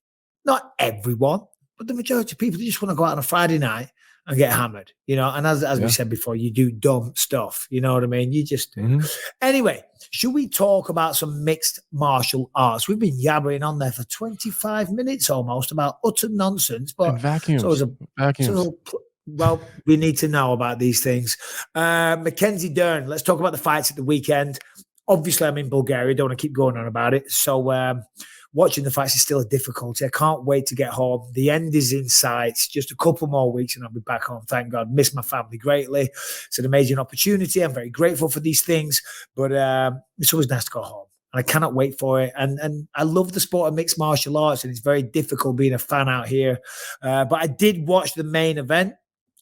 Speaker 6: not everyone, but the majority of people just want to go out on a Friday night and get hammered, and as we said before, you do dumb stuff, you know what I mean? You just do. Anyway, should we talk about some mixed martial arts? We've been yabbering on there for 25 minutes almost about utter nonsense, but
Speaker 7: and vacuums.
Speaker 6: Well, we need to know about these things. Mackenzie Dern, let's talk about the fights at the weekend. Obviously, I'm in Bulgaria. Don't want to keep going on about it. So watching the fights is still a difficulty. I can't wait to get home. The end is in sight. It's just a couple more weeks and I'll be back home. Thank God. Miss my family greatly. It's an amazing opportunity. I'm very grateful for these things, but it's always nice to go home. And I cannot wait for it. And I love the sport of mixed martial arts, and it's very difficult being a fan out here. But I did watch the main event.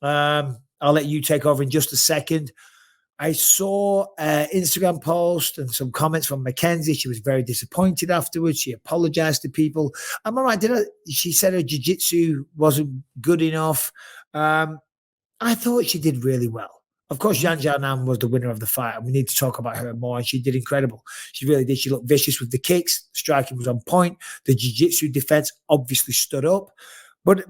Speaker 6: I'll let you take over in just a second. I saw an Instagram post and some comments from Mackenzie. She was very disappointed afterwards. She apologized to people. Am I right? She said her jiu-jitsu wasn't good enough. I thought she did really well. Of course, Yan Xiaonan was the winner of the fight, and we need to talk about her more, and she did incredible. She really did. She looked vicious with the kicks. The striking was on point. The jiu-jitsu defense obviously stood up. But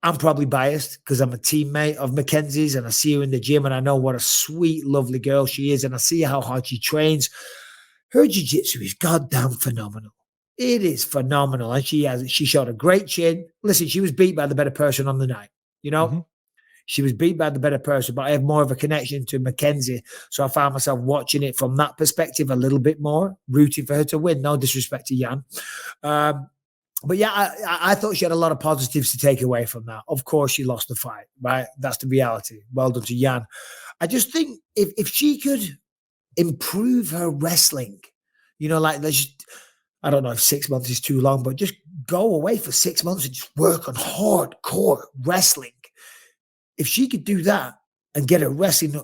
Speaker 6: I'm probably biased because I'm a teammate of Mackenzie's, and I see her in the gym, and I know what a sweet, lovely girl she is, and I see how hard she trains. Her jiu-jitsu is goddamn phenomenal. It is phenomenal, and she showed a great chin. Listen, she was beat by the better person on the night, She was beat by the better person, but I have more of a connection to Mackenzie, so I found myself watching it from that perspective a little bit more, rooting for her to win. No disrespect to Yan. But yeah, I thought she had a lot of positives to take away from that. Of course, she lost the fight, right? That's the reality. Well done to Yan. I just think if she could improve her wrestling, like I don't know if 6 months is too long, but just go away for 6 months and just work on hardcore wrestling. If she could do that and get her wrestling,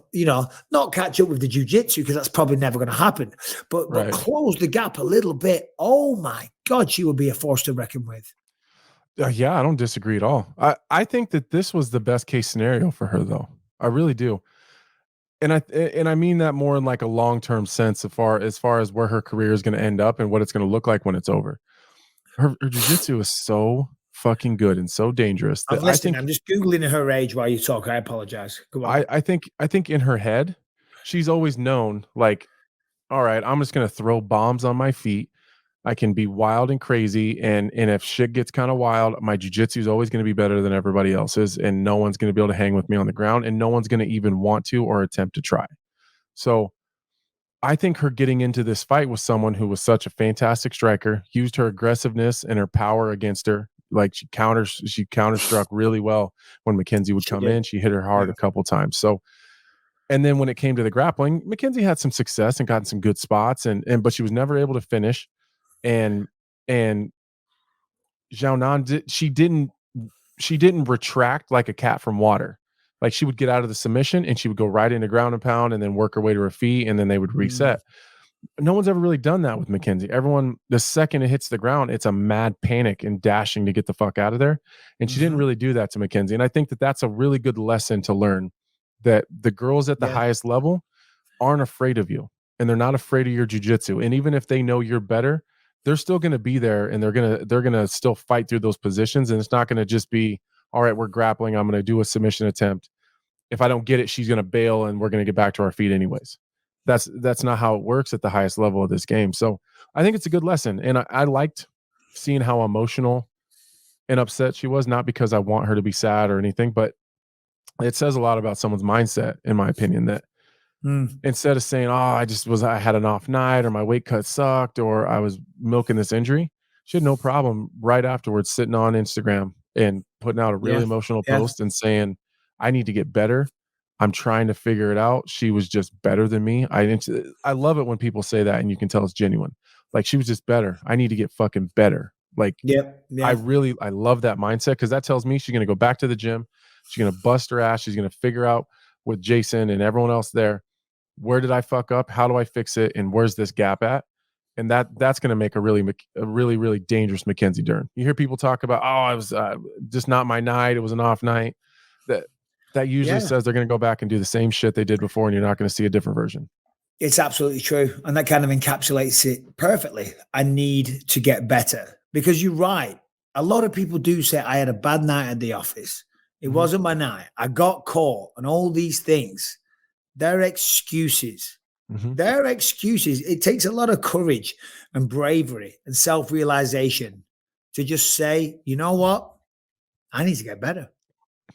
Speaker 6: not catch up with the jiu-jitsu, because that's probably never going to happen, but close the gap a little bit. Oh my God, she would be a force to reckon with.
Speaker 7: Yeah, I don't disagree at all. I think that this was the best case scenario for her, though. I really do. And I mean that more in like a long-term sense, as far as where her career is going to end up and what it's going to look like when it's over. Her jiu-jitsu is so fucking good and so dangerous that
Speaker 6: I'm just Googling her age while you talk. I apologize. Go on.
Speaker 7: I think in her head, she's always known, like, all right, I'm just going to throw bombs on my feet. I can be wild and crazy. And if shit gets kind of wild, my jiu-jitsu is always going to be better than everybody else's. And no one's going to be able to hang with me on the ground. And no one's going to even want to or attempt to try. So I think her getting into this fight with someone who was such a fantastic striker, used her aggressiveness and her power against her. Like she counterstruck really well when Mackenzie would come in. She hit her hard a couple times. So, and then when it came to the grappling, Mackenzie had some success and gotten some good spots, but she was never able to finish. And Xiaonan she didn't retract like a cat from water. Like she would get out of the submission and she would go right into ground and pound and then work her way to her feet and then they would reset. No one's ever really done that with Mackenzie. Everyone, the second it hits the ground, it's a mad panic and dashing to get the fuck out of there. And she didn't really do that to Mackenzie. And I think that that's a really good lesson to learn, that the girls at the highest level aren't afraid of you and they're not afraid of your jiu-jitsu. And even if they know you're better, they're still going to be there and they're going to still fight through those positions. And it's not going to just be, all right, we're grappling, I'm going to do a submission attempt. If I don't get it, she's going to bail and we're going to get back to our feet anyways. That's not how it works at the highest level of this game. So I think it's a good lesson. And I liked seeing how emotional and upset she was, not because I want her to be sad or anything, but it says a lot about someone's mindset, in my opinion, that instead of saying, I had an off night or my weight cut sucked or I was milking this injury, she had no problem right afterwards sitting on Instagram and putting out a really emotional post and saying, I need to get better. I'm trying to figure it out. She was just better than me. I love it when people say that and you can tell it's genuine. Like she was just better. I need to get fucking better. Like, I love that mindset, because that tells me she's going to go back to the gym. She's going to bust her ass. She's going to figure out with Jason and everyone else there, where did I fuck up? How do I fix it? And where's this gap at? And that's going to make a really dangerous Mackenzie Dern. You hear people talk about, I was just not my night. It was an off night. That usually says they're going to go back and do the same shit they did before, and you're not going to see a different version.
Speaker 6: It's absolutely true. And that kind of encapsulates it perfectly. I need to get better, because you're right. A lot of people do say I had a bad night at the office. It wasn't my night. I got caught and all these things. They're excuses. They're excuses. It takes a lot of courage and bravery and self-realization to just say, you know what? I need to get better.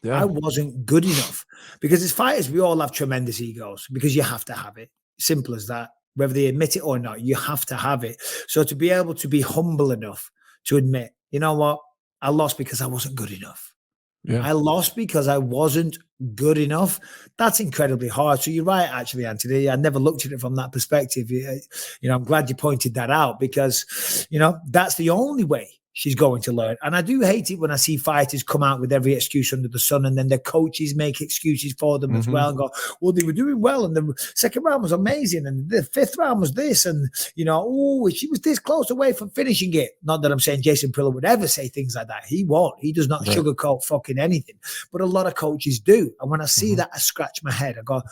Speaker 6: I wasn't good enough. Because as fighters, we all have tremendous egos, because you have to have it. Simple as that. Whether they admit it or not, you have to have it. So to be able to be humble enough to admit, you know what? I lost because I wasn't good enough. I lost because I wasn't good enough. That's incredibly hard. So you're right, actually, Anthony. I never looked at it from that perspective. I'm glad you pointed that out, because, that's the only way she's going to learn. And I do hate it when I see fighters come out with every excuse under the sun, and then their coaches make excuses for them as well and go, well, they were doing well, and the second round was amazing, and the fifth round was this, and, she was this close away from finishing it. Not that I'm saying Jason Prilla would ever say things like that. He won't. He does not sugarcoat fucking anything. But a lot of coaches do. And when I see that, I scratch my head. I go,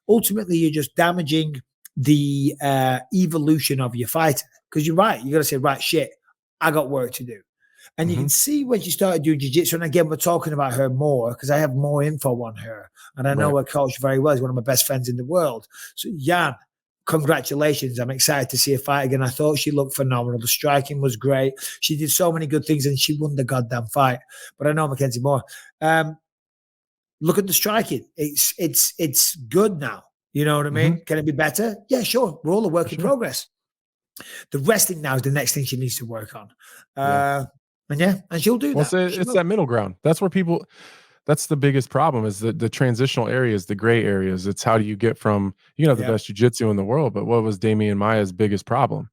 Speaker 6: ultimately, you're just damaging the evolution of your fighter. Because you're right. You got to say, right, shit, I got work to do. And you can see when she started doing jiu-jitsu, and again, we're talking about her more because I have more info on her. And I know her coach very well. He's one of my best friends in the world. So, Yan, congratulations. I'm excited to see her fight again. I thought she looked phenomenal. The striking was great. She did so many good things, and she won the goddamn fight. But I know Mackenzie more. Look at the striking. It's good now. You know what I mean? Can it be better? Yeah, sure. We're all a work in progress. The wrestling now is the next thing she needs to work on. And she'll do that.
Speaker 7: It's that middle ground. That's where people. That's the biggest problem is the transitional areas, the gray areas. It's how do you get from you can have the best jiu-jitsu in the world, but what was Damian Maia's biggest problem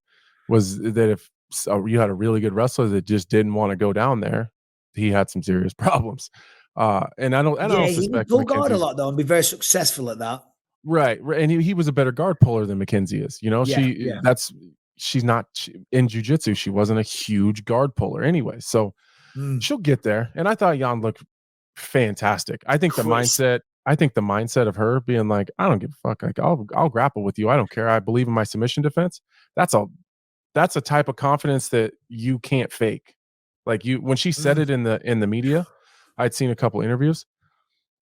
Speaker 7: was that if you had a really good wrestler that just didn't want to go down there, he had some serious problems. And I don't
Speaker 6: he would pull guard a lot though and be very successful at that.
Speaker 7: Right. And he was a better guard puller than Mackenzie is. You know, she's not in jiu-jitsu. She wasn't a huge guard puller anyway. So she'll get there. And I thought Yan looked fantastic. I think the mindset of her being like, I don't give a fuck. Like I'll grapple with you. I don't care. I believe in my submission defense. That's a type of confidence that you can't fake. Like when she said it in the media, I'd seen a couple interviews.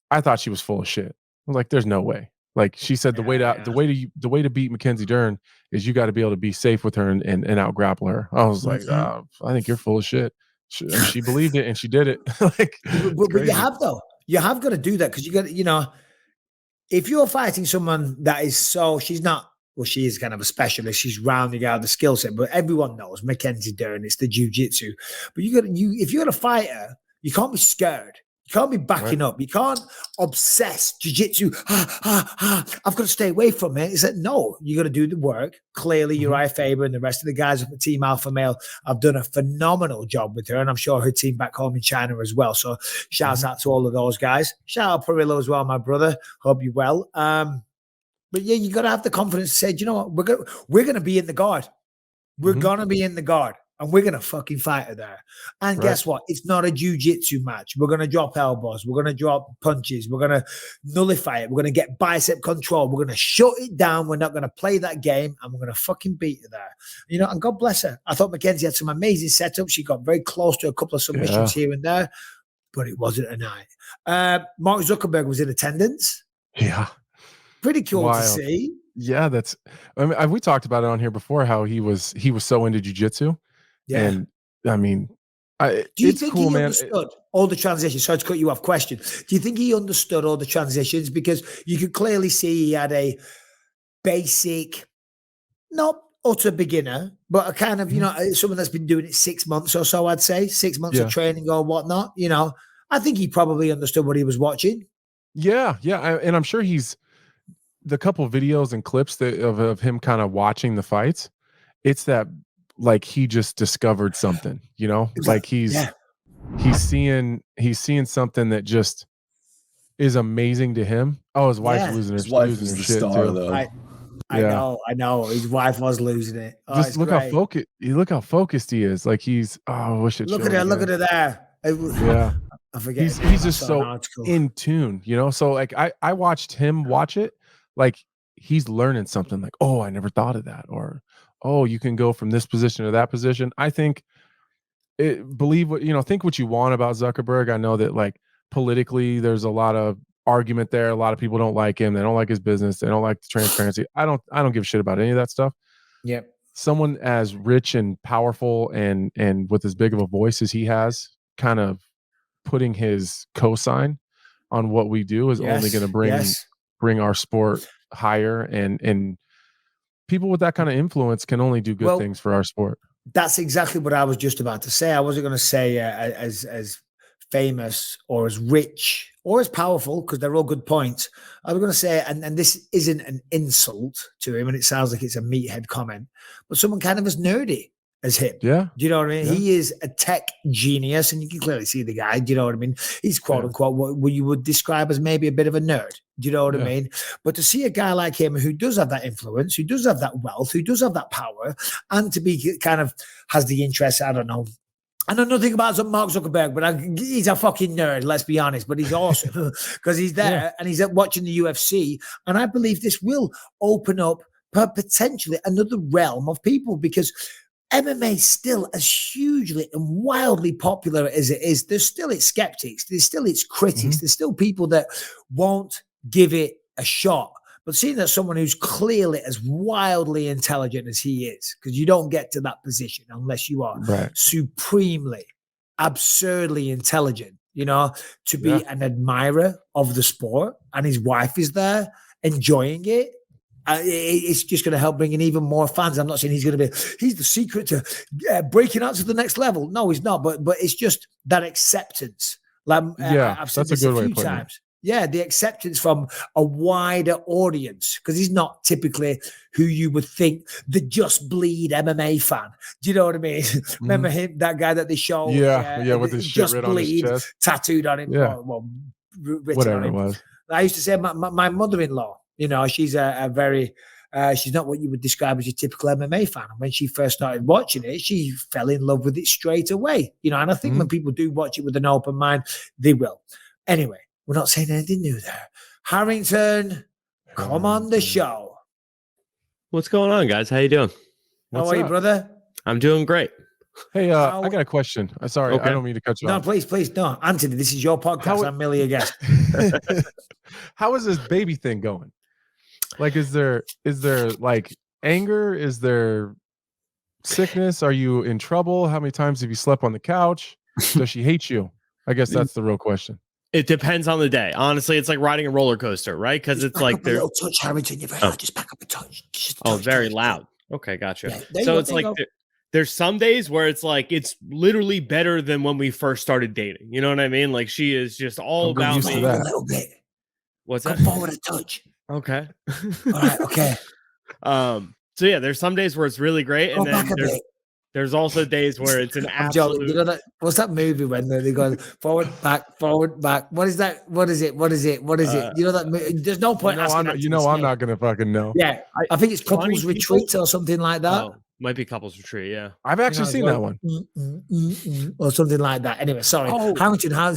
Speaker 7: I thought she was full of shit. I was like, there's no way. Like she said, the way to beat Mackenzie Dern is you got to be able to be safe with her and out grapple her. I was like, I think you're full of shit. She believed it and she did it. Like,
Speaker 6: but you have got to do that because you got if you're fighting someone that is she's not. Well, she is kind of a specialist. She's rounding out the skill set, but everyone knows Mackenzie Dern. It's the jiu-jitsu. But if you're going to fight her, you can't be scared. You can't be backing up. You can't obsess jiu-jitsu. I've got to stay away from it. It's like, no, you got to do the work. Clearly, Uriah Faber and the rest of the guys at Team Alpha Male have done a phenomenal job with her, and I'm sure her team back home in China as well. So shouts out to all of those guys. Shout out Perillo as well, my brother. Hope you're well. But yeah, you got to have the confidence to say, you know what, we're going to be in the guard. We're going to be in the guard. And we're going to fucking fight her there. And guess what? It's not a jiu-jitsu match. We're going to drop elbows. We're going to drop punches. We're going to nullify it. We're going to get bicep control. We're going to shut it down. We're not going to play that game. And we're going to fucking beat her there. And God bless her. I thought Mackenzie had some amazing setups. She got very close to a couple of submissions here and there. But it wasn't a night. Mark Zuckerberg was in attendance.
Speaker 7: Yeah.
Speaker 6: Pretty cool to see.
Speaker 7: Yeah, we talked about it on here before, how he was so into jiu-jitsu. Yeah. And I mean, do you think cool, he understood all the transitions? Sorry to cut you off. Question. Do you think he understood all the transitions? Because you could clearly see he had a basic, not utter beginner, but a kind of, someone that's been doing it 6 months or so, I'd say 6 months of training or whatnot. I think he probably understood what he was watching. Yeah. Yeah. And I'm sure the couple of videos and clips of him kind of watching the fights. It's that, like he just discovered something, like he's seeing something that just is amazing to him. Oh, his wife's losing her.
Speaker 1: His wife is the
Speaker 7: shit
Speaker 1: star,
Speaker 7: too.
Speaker 1: though.
Speaker 6: I know. His wife was losing it.
Speaker 7: Just look how focused. Look how focused he is. Like he's. Oh, I wish it.
Speaker 6: Look at her. Look at her there.
Speaker 7: Yeah.
Speaker 6: I forget.
Speaker 7: He's just so in tune. So like I watched him watch it. Like he's learning something. Like, oh, I never thought of that. Or, oh, you can go from this position to that position. I think think what you want about Zuckerberg. I know that like politically there's a lot of argument there. A lot of people don't like him. They don't like his business. They don't like the transparency. I don't give a shit about any of that stuff.
Speaker 6: Yep.
Speaker 7: Someone as rich and powerful and with as big of a voice as he has, kind of putting his cosign on what we do is only going to bring our sport higher, and people with that kind of influence can only do good things for our sport.
Speaker 6: That's exactly what I was just about to say. I wasn't going to say as famous or as rich or as powerful, because they're all good points. I was going to say, and this isn't an insult to him, and it sounds like it's a meathead comment, but someone kind of as nerdy as him.
Speaker 7: Yeah.
Speaker 6: Do you know what I mean? Yeah. He is a tech genius, and you can clearly see the guy. Do you know what I mean? He's quote unquote what you would describe as maybe a bit of a nerd. Do you know what I mean? But to see a guy like him who does have that influence, who does have that wealth, who does have that power, and to be kind of has the interest, I don't know. I know nothing about Mark Zuckerberg, but he's a fucking nerd, let's be honest. But he's awesome because he's there and he's watching the UFC. And I believe this will open up potentially another realm of people, because MMA still as hugely and wildly popular as it is, there's still its skeptics, there's still its critics, there's still people that won't give it a shot. But seeing that someone who's clearly as wildly intelligent as he is, because you don't get to that position unless you are supremely, absurdly intelligent, to be an admirer of the sport, and his wife is there enjoying it. It's just going to help bring in even more fans. I'm not saying he's the secret to breaking out to the next level. No, he's not. But it's just that acceptance. Like, I've said this a few times. Yeah, the acceptance from a wider audience, because he's not typically who you would think the Just Bleed MMA fan. Do you know what I mean? Remember him, that guy that they show?
Speaker 7: Yeah, with his shit
Speaker 6: Just
Speaker 7: written on his chest,
Speaker 6: tattooed on him.
Speaker 7: Yeah,
Speaker 6: Whatever it was. I used to say my mother-in-law. She's a very. She's not what you would describe as your typical MMA fan. And when she first started watching it, she fell in love with it straight away. And I think when people do watch it with an open mind, they will. Anyway. We're not saying anything new there. Harrington, come on the show.
Speaker 8: What's going on, guys? How you doing?
Speaker 6: How are you, brother?
Speaker 8: I'm doing great.
Speaker 7: Hey, I got a question. Sorry,
Speaker 8: Okay.
Speaker 7: I don't mean to cut you off.
Speaker 6: No, please, no. Anthony, this is your podcast. I'm merely a guest.
Speaker 7: How is this baby thing going? Like, is there like anger? Is there sickness? Are you in trouble? How many times have you slept on the couch? Does she hate you? I guess that's the real question.
Speaker 8: It depends on the day. Honestly, it's like riding a roller coaster, right? Because it's like
Speaker 6: there's a little touch, Harrington. You're very loud. Just back up a touch.
Speaker 8: Very loud. Okay, gotcha.
Speaker 6: Yeah,
Speaker 8: so it's like there's some days where it's like it's literally better than when we first started dating. You know what I mean? Like she is just all about me.
Speaker 6: A little bit.
Speaker 8: What's
Speaker 6: Come
Speaker 8: that?
Speaker 6: forward a touch.
Speaker 8: Okay.
Speaker 6: All right. Okay.
Speaker 8: So yeah, there's some days where it's really great, and then there's also days where it's an absolute.
Speaker 6: You know that, what's that movie when they go forward, back? What is that? What is it? You know that there's no point asking.
Speaker 7: I'm not gonna fucking know.
Speaker 6: Yeah, I think it's Couples Retreat or something like that.
Speaker 8: Oh, might be Couples Retreat. Yeah,
Speaker 7: I've actually seen that one
Speaker 6: or something like that. Anyway, sorry, Harrington. Go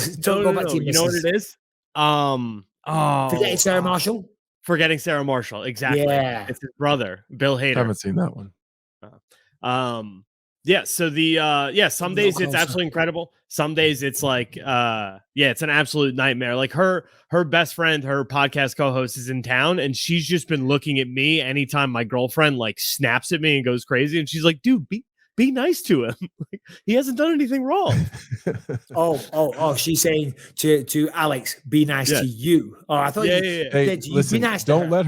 Speaker 6: back to you.
Speaker 8: You know what it is?
Speaker 6: Forgetting Sarah Marshall.
Speaker 8: Forgetting Sarah Marshall. Exactly. Yeah, it's his brother, Bill Hader.
Speaker 7: I haven't seen that one.
Speaker 8: Yeah, so some days it's absolutely incredible. Some days it's like it's an absolute nightmare. Like her best friend, her podcast co-host is in town, and she's just been looking at me anytime my girlfriend like snaps at me and goes crazy, and she's like, dude, be nice to him. Like, he hasn't done anything wrong.
Speaker 6: She's saying to Alex, be nice to you. Oh, I thought
Speaker 7: Hey, listen, don't let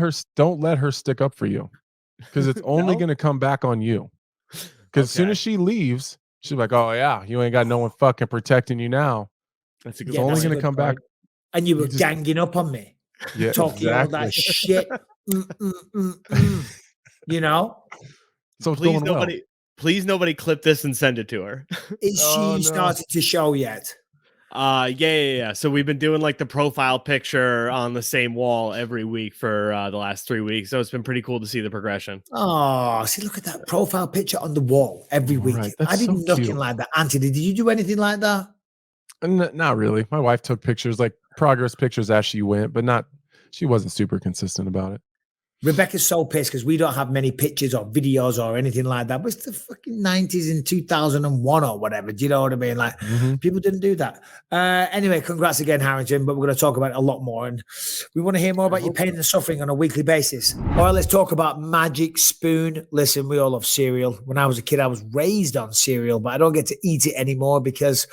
Speaker 7: her stick up for you, because it's only going to come back on you. Because as soon as she leaves, she's like, "Oh yeah, you ain't got no one fucking protecting you now."
Speaker 8: That's a good.
Speaker 7: It's only going to come back.
Speaker 6: And you were ganging up on me, talking all that shit. You know.
Speaker 7: So it's
Speaker 8: please
Speaker 7: going
Speaker 8: please nobody clip this and send it to her.
Speaker 6: Is she started to show yet?
Speaker 8: Yeah. So we've been doing like the profile picture on the same wall every week for the last 3 weeks. So it's been pretty cool to see the progression.
Speaker 6: Oh, see, look at that profile picture on the wall every week.
Speaker 7: Right,
Speaker 6: I did nothing like that. Anthony, did you do anything like that?
Speaker 7: Not really. My wife took pictures, like progress pictures as she went, but she wasn't super consistent about it.
Speaker 6: Rebecca's so pissed because we don't have many pictures or videos or anything like that. But it's the fucking 90s in 2001 or whatever. Do you know what I mean? Like, people didn't do that. Anyway, congrats again, Harrington. But we're going to talk about it a lot more. And we want to hear more about your pain and suffering on a weekly basis. All right, let's talk about Magic Spoon. Listen, we all love cereal. When I was a kid, I was raised on cereal, but I don't get to eat it anymore because,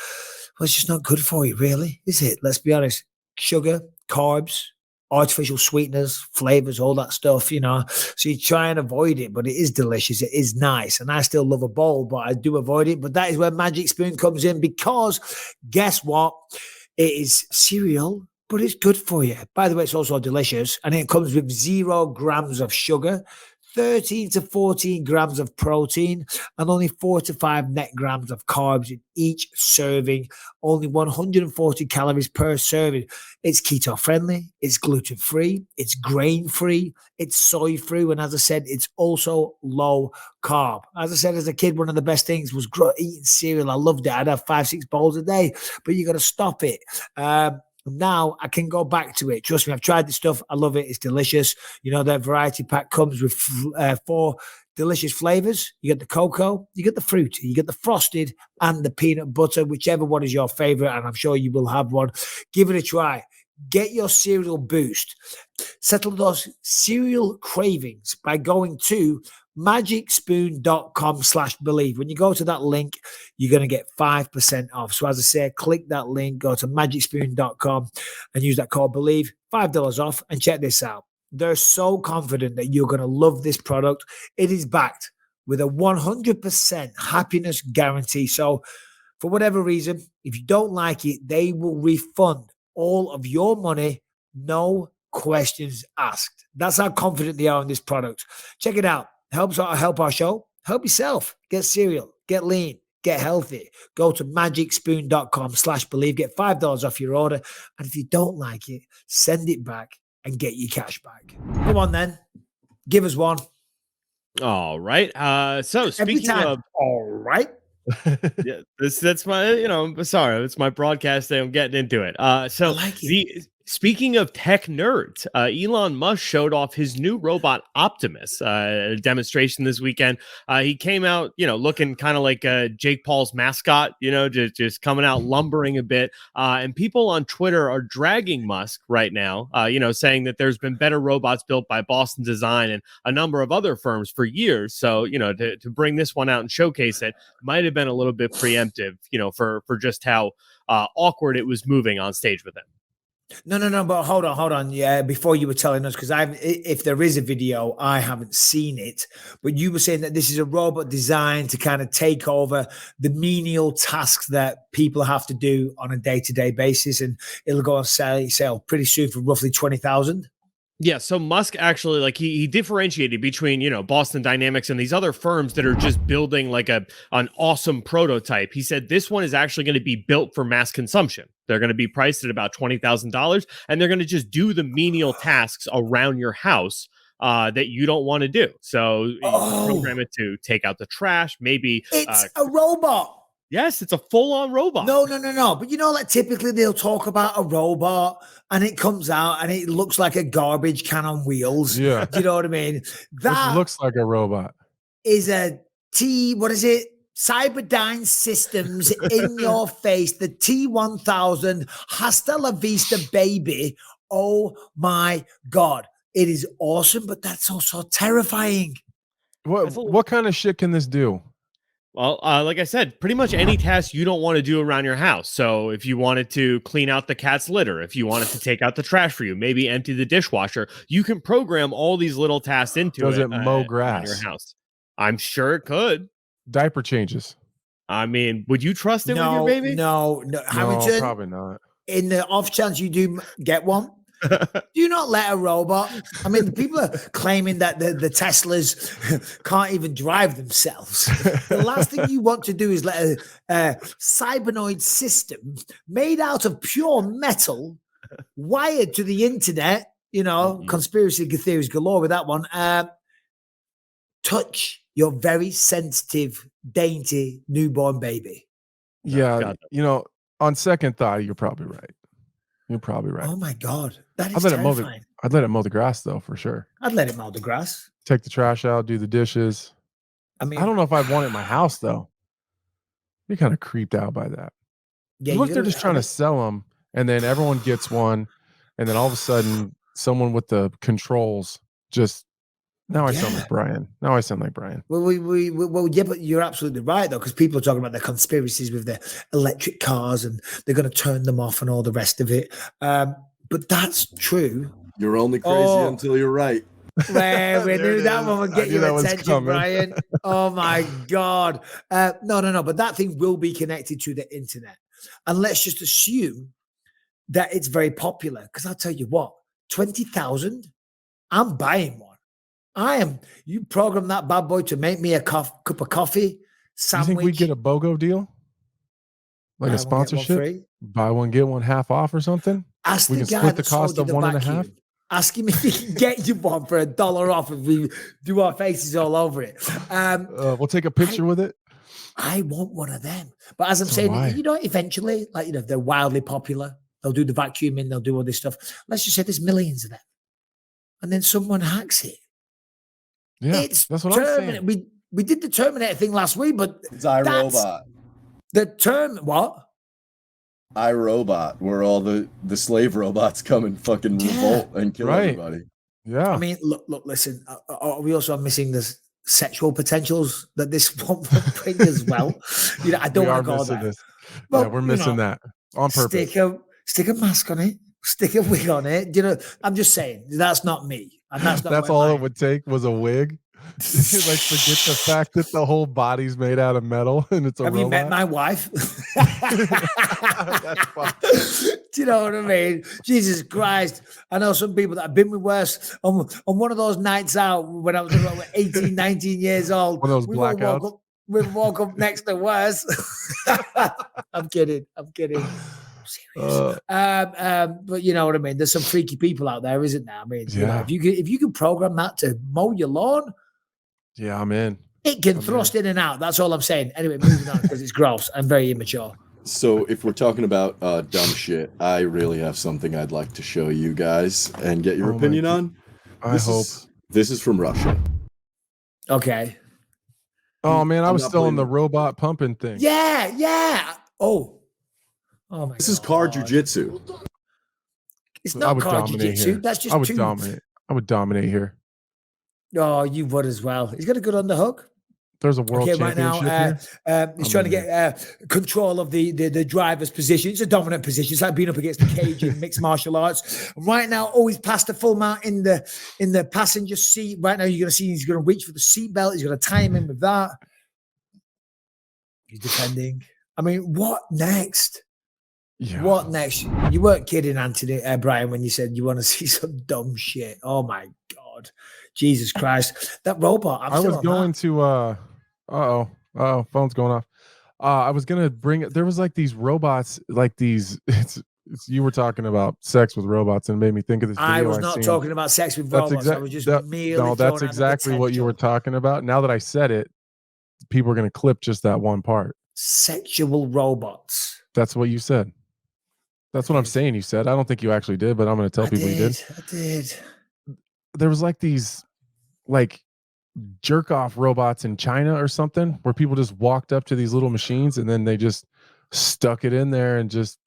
Speaker 6: well, it's just not good for you, really, is it? Let's be honest. Sugar, carbs, artificial sweeteners, flavors, all that stuff, you know. So you try and avoid it, but it is delicious. It is nice. And I still love a bowl, but I do avoid it. But that is where Magic Spoon comes in, because guess what? It is cereal, but it's good for you. By the way, it's also delicious. And it comes with 0 grams of sugar, 13 to 14 grams of protein, and only 4 to 5 net grams of carbs in each serving, only 140 calories per serving. It's keto friendly, it's gluten free, it's grain free, it's soy free, and as I said, it's also low carb. As I said, as a kid, one of the best things was eating cereal. I loved it. I'd have 5-6 bowls a day, but you got to stop it. Now I can go back to it. Trust me, I've tried this stuff. I love it. It's delicious. You know, their variety pack comes with 4 delicious flavors. You get the cocoa, you get the fruity, you get the frosted, and the peanut butter, whichever one is your favorite. And I'm sure you will have one. Give it a try. Get your cereal boost. Settle those cereal cravings by going to magicspoon.com/believe. When you go to that link, you're going to get 5% off. So as I say, click that link, go to magicspoon.com and use that code believe, $5 off. And check this out. They're so confident that you're going to love this product. It is backed with a 100% happiness guarantee. So for whatever reason, if you don't like it, they will refund all of your money, no questions asked. That's how confident they are in this product. Check it out. Help our show. Help yourself. Get cereal. Get lean. Get healthy. Go to magicspoon.com/believe. Get $5 off your order. And if you don't like it, send it back and get your cash back. Come on then. Give us one.
Speaker 8: All right. So speaking of,
Speaker 6: all right.
Speaker 8: Yeah, that's my, sorry, it's my broadcast day. I'm getting into it. So
Speaker 6: I like it.
Speaker 8: Speaking of tech nerds, Elon Musk showed off his new robot Optimus at a demonstration this weekend. He came out, looking kind of like Jake Paul's mascot, just coming out lumbering a bit. And people on Twitter are dragging Musk right now, saying that there's been better robots built by Boston Design and a number of other firms for years. So, to bring this one out and showcase it might have been a little bit preemptive, for just how awkward it was moving on stage with him.
Speaker 6: No, but hold on. Yeah, before you were telling us, because if there is a video, I haven't seen it, but you were saying that this is a robot designed to kind of take over the menial tasks that people have to do on a day-to-day basis, and it'll go on sale pretty soon for roughly 20,000.
Speaker 8: Yeah, so Musk actually, he differentiated between, Boston Dynamics and these other firms that are just building an awesome prototype. He said this one is actually going to be built for mass consumption. They're going to be priced at about $20,000, and they're going to just do the menial tasks around your house that you don't want to do. So you program it to take out the trash, maybe.
Speaker 6: It's a robot.
Speaker 8: Yes, it's a full-on robot.
Speaker 6: No. But typically they'll talk about a robot and it comes out and it looks like a garbage can on wheels.
Speaker 7: Yeah.
Speaker 6: Do you know what I mean? That
Speaker 7: Which looks like a robot.
Speaker 6: is a Cyberdyne Systems in your face. The T1000 Hasta la Vista baby. Oh my God. It is awesome, but that's also terrifying.
Speaker 7: What kind of shit can this do?
Speaker 8: Well, like I said, pretty much any task you don't want to do around your house. So if you wanted to clean out the cat's litter, if you wanted to take out the trash for you, maybe empty the dishwasher, you can program all these little tasks into
Speaker 7: Does
Speaker 8: it.
Speaker 7: it mow
Speaker 8: around
Speaker 7: grass?
Speaker 8: your house. I'm sure it could.
Speaker 7: Diaper changes.
Speaker 8: I mean, would you trust it with your baby?
Speaker 6: No. Harrington,
Speaker 7: probably not.
Speaker 6: in the off chance you do get one, do not let a robot. I mean, people are claiming that the Teslas can't even drive themselves. The last thing you want to do is let a cybernoid system made out of pure metal, wired to the internet, conspiracy theories galore with that one, touch your very sensitive, dainty newborn baby.
Speaker 7: Yeah, on second thought, you're probably right.
Speaker 6: Oh my God, that is
Speaker 7: I'd let it mow the grass though, for sure.
Speaker 6: I'd let it mow the grass.
Speaker 7: Take the trash out, do the dishes.
Speaker 6: I mean,
Speaker 7: I don't know if I'd want it in my house though. You're kind of creeped out by that.
Speaker 6: Yeah,
Speaker 7: what if they're just trying to sell them, and then everyone gets one, and then all of a sudden, someone with the controls just. Now I sound like Brian.
Speaker 6: Well, yeah, but you're absolutely right though, because people are talking about the conspiracies with the electric cars and they're going to turn them off and all the rest of it. But that's true.
Speaker 1: You're only crazy until you're right.
Speaker 6: Well, we knew that one would get your attention, Brian. Oh my God. No. But that thing will be connected to the internet. And let's just assume that it's very popular. Because I'll tell you what, 20,000, I'm buying one. You program that bad boy to make me a cup of coffee, sandwich.
Speaker 7: You think we'd get a BOGO deal? Like a sponsorship? Buy one, get one half off or something?
Speaker 6: Ask
Speaker 7: we
Speaker 6: the
Speaker 7: can
Speaker 6: guy
Speaker 7: split the
Speaker 6: that
Speaker 7: cost
Speaker 6: sold
Speaker 7: of
Speaker 6: you
Speaker 7: one
Speaker 6: the
Speaker 7: and a half.
Speaker 6: vacuum. Ask him if he can get you one for $1 off if we do our faces all over it.
Speaker 7: We'll take a picture with it.
Speaker 6: I want one of them. But as I'm saying, eventually, if they're wildly popular, they'll do the vacuuming, they'll do all this stuff. Let's just say there's millions of them. And then someone hacks it.
Speaker 7: Yeah, that's what I'm saying.
Speaker 6: We did the Terminator thing last week, but
Speaker 1: it's iRobot.
Speaker 6: The term what?
Speaker 1: iRobot, where all the slave robots come and fucking revolt and kill everybody.
Speaker 7: Yeah.
Speaker 6: I mean, look, listen. We also are missing the sexual potentials that this one will bring as well. I don't want to go there.
Speaker 7: Well, we're missing that on purpose.
Speaker 6: Stick a mask on it. Stick a wig on it. You know, I'm just saying that's not me. And that's not
Speaker 7: That's
Speaker 6: where
Speaker 7: all
Speaker 6: my-
Speaker 7: it would take was a wig. Like forget the fact that the whole body's made out of metal and it's a
Speaker 6: Have
Speaker 7: robot.
Speaker 6: you met my wife?
Speaker 7: That's fine.
Speaker 6: Do you know what I mean? Jesus Christ. I know some people that have been with worse on one of those nights out when I was about 18, 19 years old.
Speaker 7: One of those blackouts.
Speaker 6: We'd walk up next to worse. I'm kidding. I'm serious. But you know what I mean? There's some freaky people out there, isn't there? I mean, you know,
Speaker 7: Yeah.
Speaker 6: if you could program that to mow your lawn,
Speaker 7: Yeah, I'm in.
Speaker 6: it can thrust in and out. That's all I'm saying. Anyway, moving on because it's gross and very immature.
Speaker 1: So if we're talking about dumb shit, I really have something I'd like to show you guys and get your
Speaker 7: Oh my
Speaker 1: opinion
Speaker 7: God.
Speaker 1: on.
Speaker 7: I hope.
Speaker 1: This is from Russia.
Speaker 6: Okay.
Speaker 7: Oh man, I
Speaker 1: I'm
Speaker 7: was
Speaker 1: not
Speaker 7: still on the
Speaker 1: blaming-
Speaker 7: robot pumping thing.
Speaker 6: Yeah. Oh my
Speaker 1: This is
Speaker 6: God.
Speaker 1: car jujitsu.
Speaker 6: It's
Speaker 7: I
Speaker 6: not
Speaker 7: would
Speaker 6: car
Speaker 7: dominate
Speaker 6: jiu-jitsu.
Speaker 7: here.
Speaker 6: That's just
Speaker 7: I would
Speaker 6: two.
Speaker 7: dominate. I would dominate here.
Speaker 6: Oh, you would as well. He's got a good underhook.
Speaker 7: There's a world
Speaker 6: Okay, right now,
Speaker 7: championship here.
Speaker 6: he's
Speaker 7: I'm
Speaker 6: trying to
Speaker 7: in
Speaker 6: get control of the driver's position. It's a dominant position. It's like being up against the cage in mixed martial arts. Right now, he's passed the full mount in the passenger seat. Right now, you're going to see he's going to reach for the seatbelt. He's going to tie him in with that. He's defending. I mean, what next?
Speaker 7: Yeah.
Speaker 6: What next? You weren't kidding, Anthony, Brian, when you said you want to see some dumb shit. Oh my God, Jesus Christ! That robot.
Speaker 7: I was going to phone's going off. I was gonna bring it. There was like these robots, like these. It's you were talking about sex with robots, and it made me think of this.
Speaker 6: I
Speaker 7: video
Speaker 6: was not
Speaker 7: seen.
Speaker 6: talking about sex with
Speaker 7: That's
Speaker 6: robots. I was just merely
Speaker 7: no. That's
Speaker 6: throwing out the
Speaker 7: exactly what you were
Speaker 6: potential.
Speaker 7: talking about. Now that I said it, people are gonna clip just that one part.
Speaker 6: Sexual robots.
Speaker 7: That's what you said. That's what I'm saying. You said. I don't think you actually did, but I'm gonna tell people you did.
Speaker 6: I did.
Speaker 7: There was like these, like jerk off robots in China or something, where people just walked up to these little machines and then they just stuck it in there and just,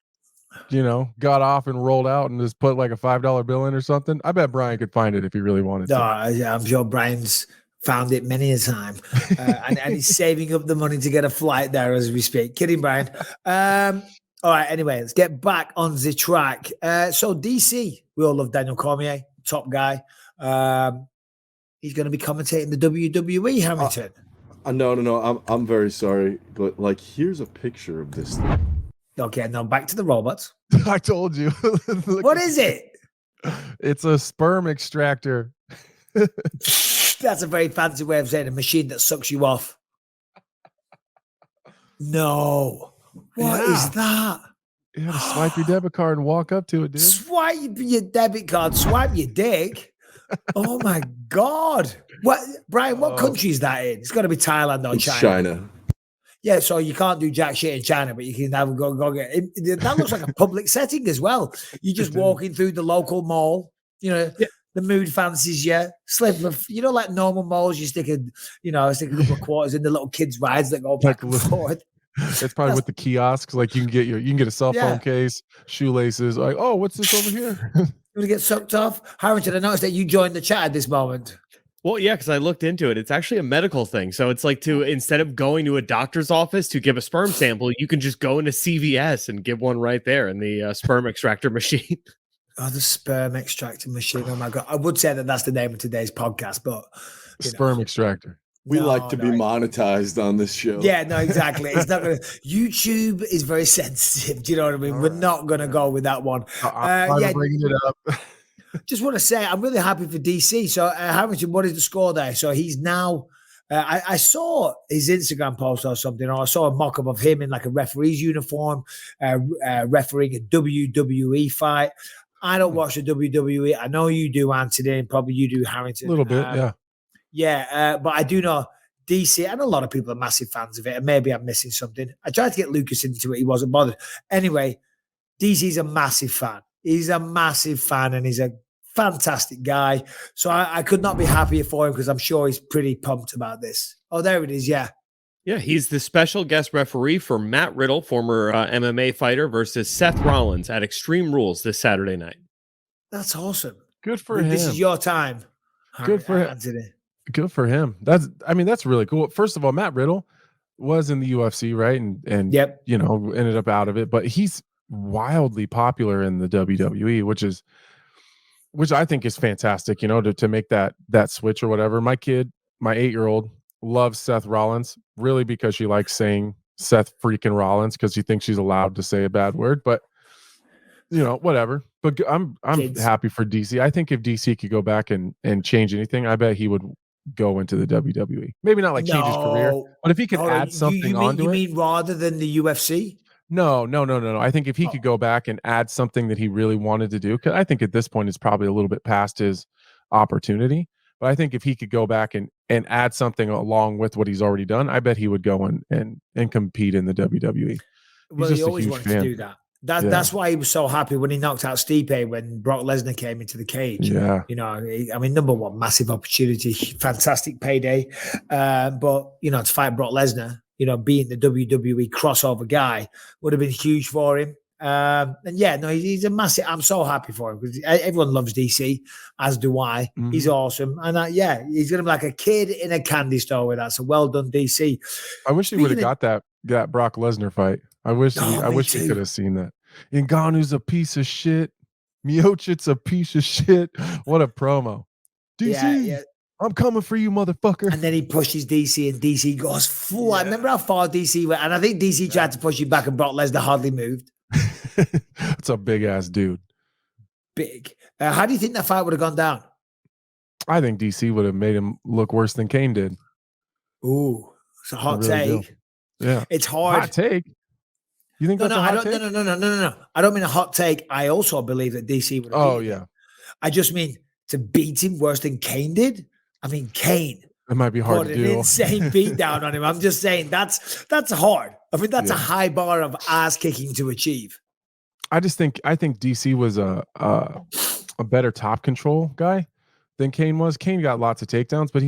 Speaker 7: you know, got off and rolled out and just put like a $5 bill in or something. I bet Brian could find it if he really wanted
Speaker 6: No,
Speaker 7: to.
Speaker 6: I'm sure Brian's found it many a time, and he's saving up the money to get a flight there as we speak. Kidding, Brian. All right. Anyway, let's get back on the track. So DC, we all love Daniel Cormier, top guy. He's going to be commentating the WWE, Hamilton.
Speaker 1: No. I'm very sorry, but like, here's a picture of this thing.
Speaker 6: Okay, now back to the robots.
Speaker 7: I told you. Look,
Speaker 6: What is it?
Speaker 7: it's a sperm extractor.
Speaker 6: That's a very fancy way of saying a machine that sucks you off. No. What is
Speaker 7: Yeah.
Speaker 6: that?
Speaker 7: You had to swipe your debit card and walk up to it, dude.
Speaker 6: Swipe your debit card, swipe your dick. Oh my God. What, Brian, what country is that in? It's got to be Thailand or
Speaker 1: It's
Speaker 6: China.
Speaker 1: China.
Speaker 6: Yeah, so you can't do jack shit in China, but you can have go get it. That looks like a public setting as well. You're just walking through the local mall, you know.
Speaker 8: Yeah.
Speaker 6: The mood fancies you. Slip of, you know, like normal malls, you stick a couple of quarters in the little kids' rides that go back and forth.
Speaker 7: It's probably with the kiosks. Like you can get a cell phone
Speaker 6: Yeah.
Speaker 7: case, shoelaces. Like, oh, what's this over here?
Speaker 6: You want to get sucked off? Harrington, I noticed that you joined the chat at this moment.
Speaker 8: Well, yeah, because I looked into it. It's actually a medical thing. So it's like instead of going to a doctor's office to give a sperm sample, you can just go into CVS and give one right there in the sperm extractor machine.
Speaker 6: Oh, the sperm extracting machine. Oh my God. I would say that that's the name of today's podcast, but you know.
Speaker 7: Sperm extractor.
Speaker 1: We
Speaker 6: No,
Speaker 1: like to be
Speaker 6: no.
Speaker 1: monetized on this show.
Speaker 6: Yeah, no, exactly. It's not gonna. YouTube is very sensitive. Do you know what I mean? We're not gonna go with that one.
Speaker 7: I'm bringing it up.
Speaker 6: Just want to say I'm really happy for DC. So, Harrington, what is the score there? So he's now. I saw his Instagram post or something, or I saw a mock-up of him in like a referee's uniform, refereeing a WWE fight. I don't watch the WWE. I know you do, Anthony, and probably you do, Harrington.
Speaker 7: A little bit, yeah.
Speaker 6: Yeah, but I do know DC, and a lot of people are massive fans of it, and maybe I'm missing something. I tried to get Lucas into it. He wasn't bothered. Anyway, DC's a massive fan. He's a massive fan, and he's a fantastic guy. So I could not be happier for him because I'm sure he's pretty pumped about this. Oh, there it is. Yeah.
Speaker 8: Yeah, he's the special guest referee for Matt Riddle, former MMA fighter, versus Seth Rollins at Extreme Rules this Saturday night.
Speaker 6: That's awesome.
Speaker 7: Good for him.
Speaker 6: This is your time.
Speaker 7: Good for him.
Speaker 6: Anthony.
Speaker 7: Good for him. That's really cool. First of all, Matt Riddle was in the UFC, right? And
Speaker 6: Yep.
Speaker 7: you know, ended up out of it, but he's wildly popular in the WWE, which I think is fantastic, you know, to make that switch or whatever. My 8-year-old loves Seth Rollins, really because she likes saying Seth freaking Rollins because she thinks she's allowed to say a bad word, but you know, whatever. But I'm
Speaker 6: Kids.
Speaker 7: happy for DC. I think if DC could go back and change anything, I bet he would go into the WWE. Maybe not like change his career, but if he could add something onto
Speaker 6: you
Speaker 7: it.
Speaker 6: mean rather than the UFC?
Speaker 7: No. I think if he could go back and add something that he really wanted to do, because I think at this point it's probably a little bit past his opportunity. But I think if he could go back and add something along with what he's already done, I bet he would go and compete in the WWE.
Speaker 6: Well, he always wanted to do that. That's why he was so happy when he knocked out Stipe when Brock Lesnar came into the cage.
Speaker 7: Yeah.
Speaker 6: You know, I mean, number one, massive opportunity, fantastic payday. But, you know, to fight Brock Lesnar, you know, being the WWE crossover guy would have been huge for him. And yeah, no, he's a massive. I'm so happy for him because everyone loves DC, as do I.
Speaker 7: Mm-hmm.
Speaker 6: He's awesome, and he's gonna be like a kid in a candy store with that. So well done, DC.
Speaker 7: I wish he would have got that Brock Lesnar fight. I wish we could have seen that. Ngannou's a piece of shit. Miocic's a piece of shit. What a promo. DC, I'm coming for you, motherfucker.
Speaker 6: And then he pushes DC, and DC goes flat. Remember how far DC went? And I think DC tried to push him back, and Brock Lesnar hardly moved.
Speaker 7: That's a big ass dude.
Speaker 6: Big. How do you think that fight would have gone down?
Speaker 7: I think DC would have made him look worse than Cain did.
Speaker 6: Ooh, it's a hot
Speaker 7: really
Speaker 6: take.
Speaker 7: Yeah,
Speaker 6: it's hard.
Speaker 7: Hot take. You think that's a hot take?
Speaker 6: No. I don't mean a hot take. I also believe that DC would have.
Speaker 7: Oh yeah.
Speaker 6: I just mean to beat him worse than Cain did. I mean, Cain.
Speaker 7: It might be hard to do.
Speaker 6: An insane beat down on him. I'm just saying that's hard. I mean, that's a high bar of ass kicking to achieve.
Speaker 7: I think DC was a better top control guy than Cain was. Cain got lots of takedowns, but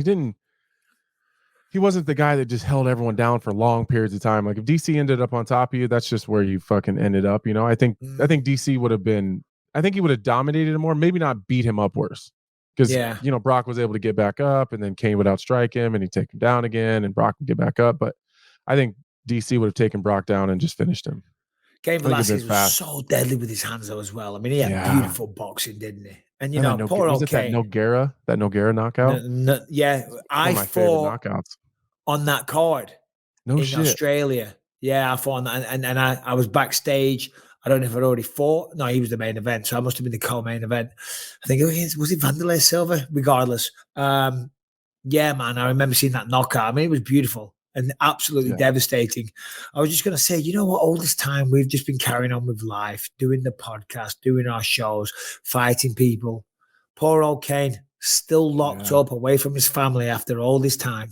Speaker 7: he wasn't the guy that just held everyone down for long periods of time. Like if DC ended up on top of you, that's just where you fucking ended up. You know, I think DC would have been. I think he would have dominated him more. Maybe not beat him up worse. Because, you know, Brock was able to get back up and then Cain would outstrike him and he'd take him down again and Brock would get back up. But I think DC would have taken Brock down and just finished him.
Speaker 6: Cain Velasquez was so deadly with his hands though as well. I mean, he had beautiful boxing, didn't he? And, you know, poor old Cain.
Speaker 7: That Nogueira knockout?
Speaker 6: I fought
Speaker 7: knockouts
Speaker 6: on that card in Australia. Yeah, I fought on that. And I was backstage. I don't know if I'd already fought. No, he was the main event, so I must have been the co-main event. I think was it Vanderlei Silva? Regardless, yeah, man, I remember seeing that knockout. I mean, it was beautiful and absolutely devastating. I was just going to say, you know what? All this time we've just been carrying on with life, doing the podcast, doing our shows, fighting people. Poor old Cain, still locked up away from his family after all this time.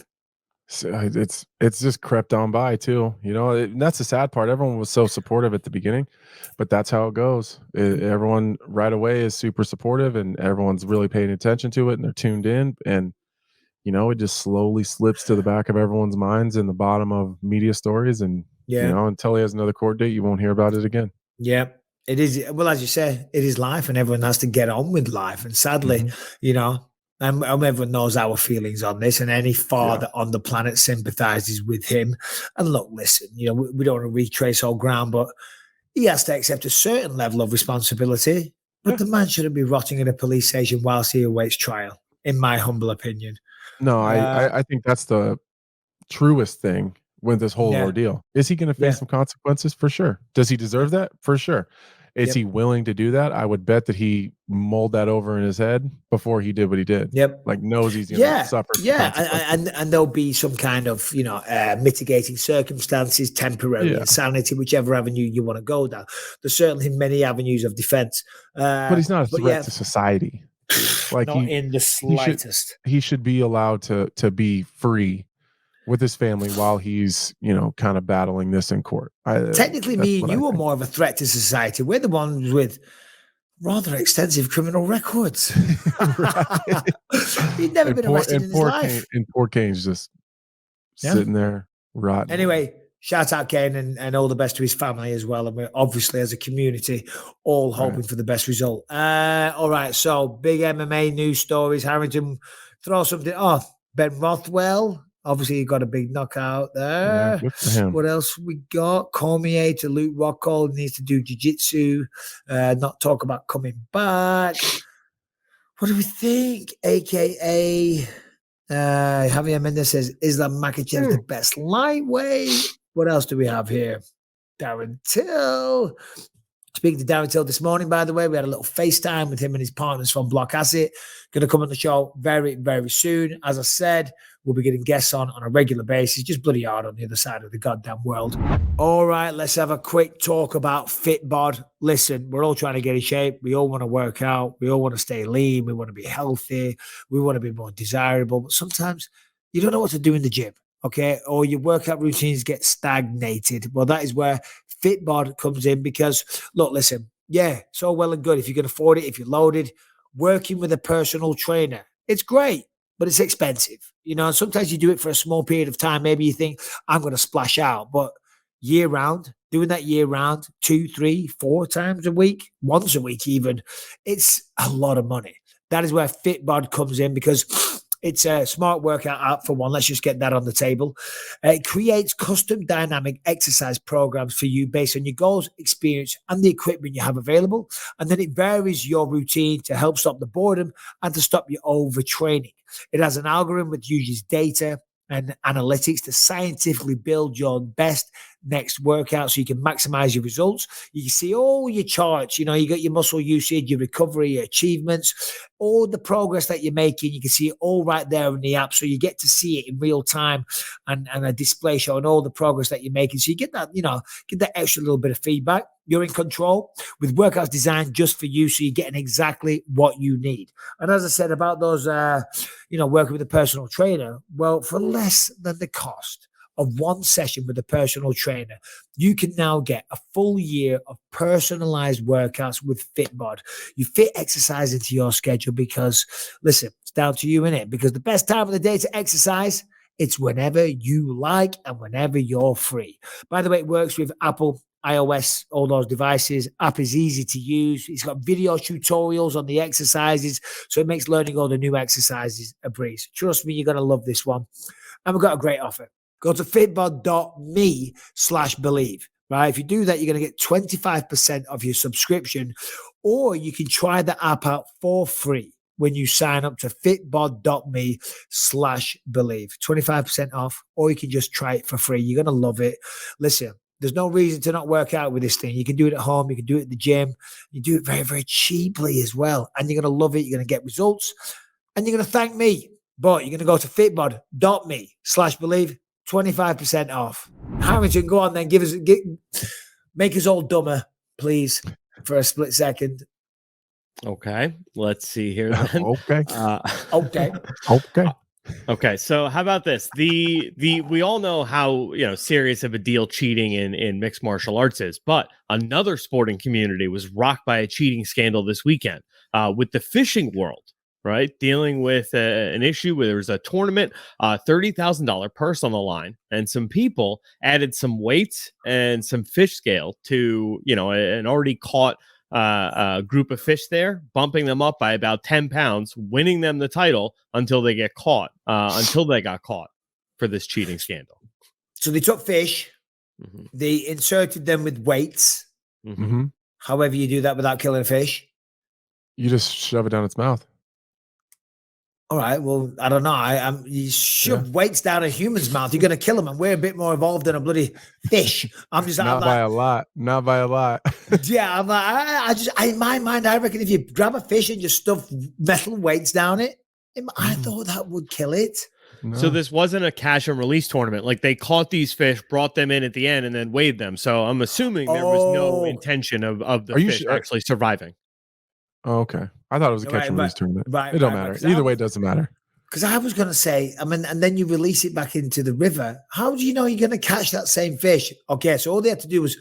Speaker 7: So it's just crept on by too, you know. That's the sad part. Everyone was so supportive at the beginning, but that's how it goes. Everyone right away is super supportive, and everyone's really paying attention to it, and they're tuned in. And you know, it just slowly slips to the back of everyone's minds and the bottom of media stories. And you know, until he has another court date, you won't hear about it again.
Speaker 6: Yeah, it is. Well, as you say, it is life, and everyone has to get on with life. And sadly, you know. And everyone knows our feelings on this, and any father on the planet sympathizes with him. And look, listen, you know, we don't want to retrace all ground, but he has to accept a certain level of responsibility. But the man shouldn't be rotting in a police station whilst he awaits trial, in my humble opinion.
Speaker 7: No, I think that's the truest thing with this whole ordeal. Is he going to face some consequences? For sure. Does he deserve that? For sure. Is he willing to do that? I would bet that he mulled that over in his head before he did what he did.
Speaker 6: Yep.
Speaker 7: Like knows he's going to suffer.
Speaker 6: Yeah. And there'll be some kind of, you know, mitigating circumstances, temporary insanity, whichever avenue you want to go down. There's certainly many avenues of defense.
Speaker 7: But he's not a threat to society. Like
Speaker 6: not in the slightest.
Speaker 7: He should be allowed to be free with his family while he's, you know, kind of battling this in court.
Speaker 6: Technically, me and you are more of a threat to society. We're the ones with rather extensive criminal records. He'd never been arrested in his life.
Speaker 7: And poor Cain's just sitting there rotten.
Speaker 6: Anyway, shout out Cain and all the best to his family as well. And we're obviously, as a community, all hoping for the best result. All right, so big MMA news stories. Harrington, throw something. Oh, Ben Rothwell Obviously, he got a big knockout
Speaker 7: Yeah,
Speaker 6: there.
Speaker 7: good for him.
Speaker 6: What else we got? Cormier to Luke Rockhold, needs to do jiu-jitsu, not talk about coming back. What do we think? AKA Javier Mendez says, Islam Makhachev the best lightweight? What else do we have here? Darren Till. Speaking to Darren Till this morning, by the way, we had a little FaceTime with him and his partners from Block Asset. Going to come on the show very, very soon. As I said, we'll be getting guests on a regular basis. Just bloody hard on the other side of the goddamn world. All right, let's have a quick talk about FitBod. Listen, we're all trying to get in shape. We all want to work out. We all want to stay lean. We want to be healthy. We want to be more desirable. But sometimes you don't know what to do in the gym, okay? Or your workout routines get stagnated. Well, that is where FitBod comes in because, look, listen, yeah, it's all well and good if you can afford it, if you're loaded. Working with a personal trainer, it's great, but it's expensive. You know, sometimes you do it for a small period of time. Maybe you think, I'm going to splash out, but year round, doing that year round, 2, 3, 4 times a week, once a week even, it's a lot of money. That is where FitBod comes in because it's a smart workout app for one. Let's just get that on the table. It creates custom dynamic exercise programs for you based on your goals, experience, and the equipment you have available. And then it varies your routine to help stop the boredom and to stop you overtraining. It has an algorithm that uses data and analytics to scientifically build your best next workout so you can maximize your results. You can see all your charts. You know, you got your muscle usage, your recovery, your achievements, all the progress that you're making. You can see it all right there in the app. So you get to see it in real time and a display showing all the progress that you're making. So you get that, you know, get that extra little bit of feedback. You're in control with workouts designed just for you. So you're getting exactly what you need. And as I said about those, working with a personal trainer, well, for less than the cost of one session with a personal trainer, you can now get a full year of personalized workouts with FitBod. You fit exercise into your schedule because, listen, it's down to you, innit? Because the best time of the day to exercise, it's whenever you like and whenever you're free. By the way, it works with Apple, iOS, all those devices. App is easy to use. It's got video tutorials on the exercises, so it makes learning all the new exercises a breeze. Trust me, you're going to love this one. And we've got a great offer. Go to fitbod.me/believe. Right? If you do that, you're going to get 25% of your subscription, or you can try the app out for free when you sign up to fitbod.me/believe. 25% off, or you can just try it for free. You're going to love it. Listen, there's no reason to not work out with this thing. You can do it at home. You can do it at the gym. You do it very, very cheaply as well. And you're going to love it. You're going to get results. And you're going to thank me. But you're going to go to fitbod.me/believe. 25% off. Harrington, go on then. Make us all dumber, please, for a split second.
Speaker 8: Okay, let's see here. Then.
Speaker 7: Okay.
Speaker 8: Okay. So how about this? We all know how serious of a deal cheating in mixed martial arts is, but another sporting community was rocked by a cheating scandal this weekend with the fishing world. Right, dealing with an issue where there was a tournament, $30,000 purse on the line, and some people added some weights and some fish scale to an already caught group of fish there, bumping them up by about 10 pounds, winning them the title until they got caught for this cheating scandal.
Speaker 6: So they took fish, they inserted them with weights. However you do that without killing a fish,
Speaker 7: you just shove it down its mouth.
Speaker 6: All right. Well, I don't know. You shove weights down a human's mouth, you're going to kill them, and we're a bit more evolved than a bloody fish.
Speaker 7: Not by a lot.
Speaker 6: Yeah, I'm like, in my mind, I reckon if you grab a fish and just stuff metal weights down it, I thought that would kill it.
Speaker 7: No.
Speaker 8: So this wasn't a catch and release tournament. Like they caught these fish, brought them in at the end, and then weighed them. So I'm assuming there was no intention of the fish actually surviving.
Speaker 7: Oh, okay. I thought it was a catch and release tournament. It don't matter. Either way, it doesn't matter.
Speaker 6: Because I was going to say, and then you release it back into the river. How do you know you're going to catch that same fish? Okay, so all they had to do was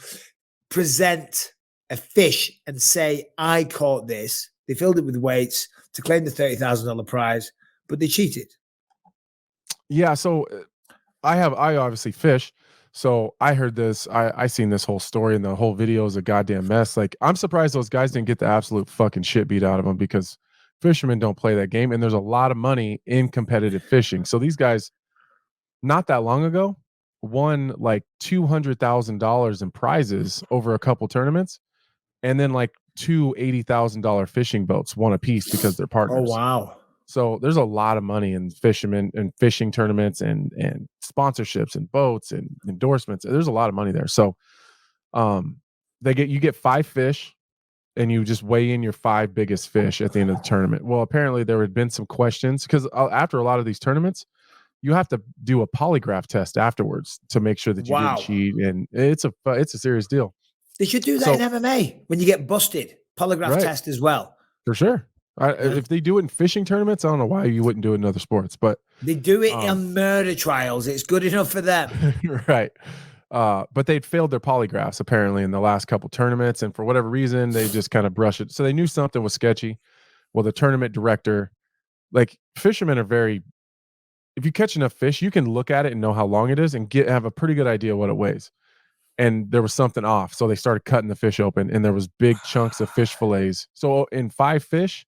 Speaker 6: present a fish and say, I caught this. They filled it with weights to claim the $30,000 prize, but they cheated.
Speaker 7: Yeah, so I obviously fish. So I heard this, I seen this whole story, and the whole video is a goddamn mess. Like, I'm surprised those guys didn't get the absolute fucking shit beat out of them, because fishermen don't play that game, and there's a lot of money in competitive fishing. So these guys, not that long ago, won like $200,000 in prizes over a couple tournaments, and then like two $80,000 fishing boats, one apiece, because they're partners.
Speaker 6: Oh wow!
Speaker 7: So there's a lot of money in fishermen and fishing tournaments and sponsorships and boats and endorsements. There's a lot of money there. So you get 5 fish, and you just weigh in your 5 biggest fish at the end of the tournament. Well, apparently there had been some questions because after a lot of these tournaments, you have to do a polygraph test afterwards to make sure that you didn't cheat, and it's a serious deal.
Speaker 6: They should do that in MMA when you get busted. Polygraph test as well.
Speaker 7: For sure. If they do it in fishing tournaments, I don't know why you wouldn't do it in other sports, but
Speaker 6: they do it on murder trials. It's good enough for them.
Speaker 7: Right. But they'd failed their polygraphs apparently in the last couple tournaments, and for whatever reason, they just kind of brush it. So they knew something was sketchy. Well, the tournament director, like, fishermen are very, if you catch enough fish, you can look at it and know how long it is and have a pretty good idea what it weighs. And there was something off. So they started cutting the fish open, and there was big chunks of fish fillets. So in 5 fish,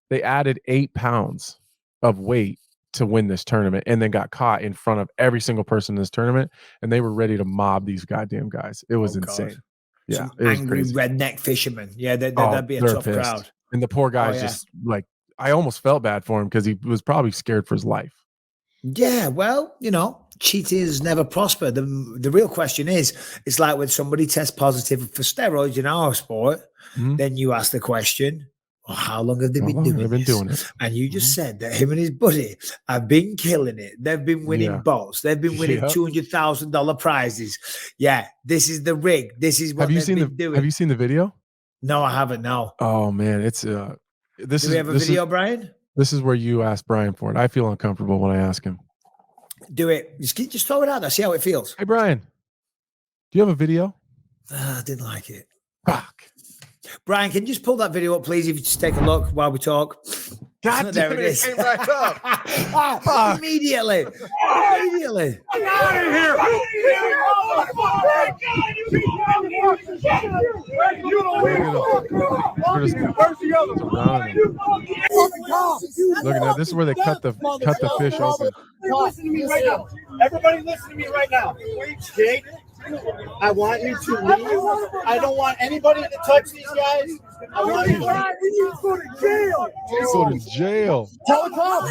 Speaker 7: they added 8 pounds of weight to win this tournament, and then got caught in front of every single person in this tournament, and they were ready to mob these goddamn guys. It was insane.
Speaker 6: God.
Speaker 7: Yeah.
Speaker 6: Some angry redneck fishermen. Yeah, that'd be a tough
Speaker 7: pissed.
Speaker 6: crowd.
Speaker 7: And the poor guy's just like, I almost felt bad for him because he was probably scared for his life.
Speaker 6: Yeah, well, cheaters never prosper. The real question is, it's like when somebody tests positive for steroids in our sport, then you ask the question, well, how long have they been doing it? And you just said that him and his buddy have been killing it. They've been winning boats. They've been winning $200,000 prizes. Yeah, this is the rig. This is what they've been doing.
Speaker 7: Have you seen the video?
Speaker 6: No, I haven't. No.
Speaker 7: Oh man, it's
Speaker 6: Do we have a video, Brian?
Speaker 7: This is where you ask Brian for it. I feel uncomfortable when I ask him.
Speaker 6: Do it. Just throw it out there. See how it feels.
Speaker 7: Hey, Brian, do you have a video?
Speaker 6: I didn't like it.
Speaker 7: Fuck.
Speaker 6: Brian, can you just pull that video up, please? If you just take a look while we talk.
Speaker 7: God
Speaker 6: there
Speaker 7: damn
Speaker 6: it is.
Speaker 7: It came right up.
Speaker 6: Immediately. Get
Speaker 4: out of here!
Speaker 7: Look at that. This is where they cut the fish open.
Speaker 9: Listen to me right now. Everybody listen to me right now. Jake, I want you to leave. I don't want anybody to touch these guys. I want you to
Speaker 4: go to jail.
Speaker 7: Go to jail.
Speaker 9: Tell the cops.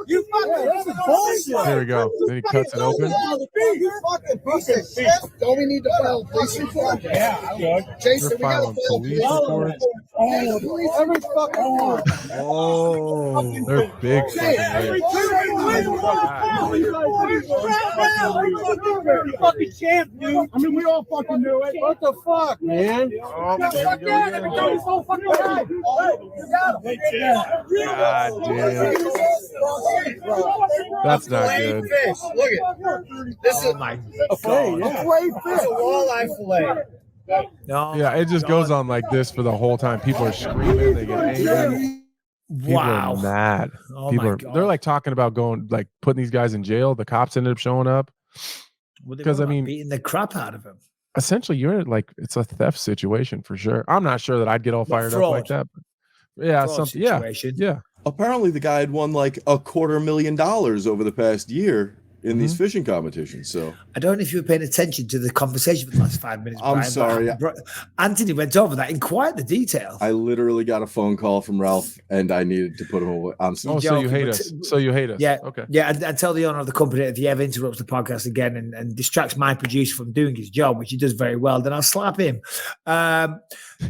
Speaker 9: You fucking, this is bullshit.
Speaker 7: There we go. Then he cuts it open.
Speaker 9: You fucking piece of shit. Don't we need to file a police report? Yeah, Jason,
Speaker 7: They're filing police reports.
Speaker 9: Every fucking one.
Speaker 7: Oh, they're big fucking
Speaker 9: You fucking champ, dude. I mean, we all fucking knew it. What the fuck, man?
Speaker 7: Oh, here we God damn. That's not good.
Speaker 9: Fish. Look at this. Is my a fillet. Yeah. It's a walleye fillet.
Speaker 6: No.
Speaker 7: Yeah, it just goes on like this for the whole time. People are screaming. They get angry. People are mad. They're like talking about putting these guys in jail. The cops ended up showing up because
Speaker 6: beating the crap out of them.
Speaker 7: Essentially, it's a theft situation for sure. I'm not sure that I'd get all fired up like that. But yeah, something. Yeah.
Speaker 1: Apparently, the guy had won like $250,000 over the past year in these fishing competitions. So
Speaker 6: I don't know if you were paying attention to the conversation for the last 5 minutes.
Speaker 1: I'm
Speaker 6: Brian,
Speaker 1: sorry.
Speaker 6: Anthony went over that in quite the detail.
Speaker 1: I literally got a phone call from Ralph, and I needed to put him away. I'm sorry.
Speaker 7: Oh, so you hate us?
Speaker 6: Yeah.
Speaker 7: Okay.
Speaker 6: Yeah. And tell the owner of the company if he ever interrupts the podcast again and distracts my producer from doing his job, which he does very well, then I'll slap him.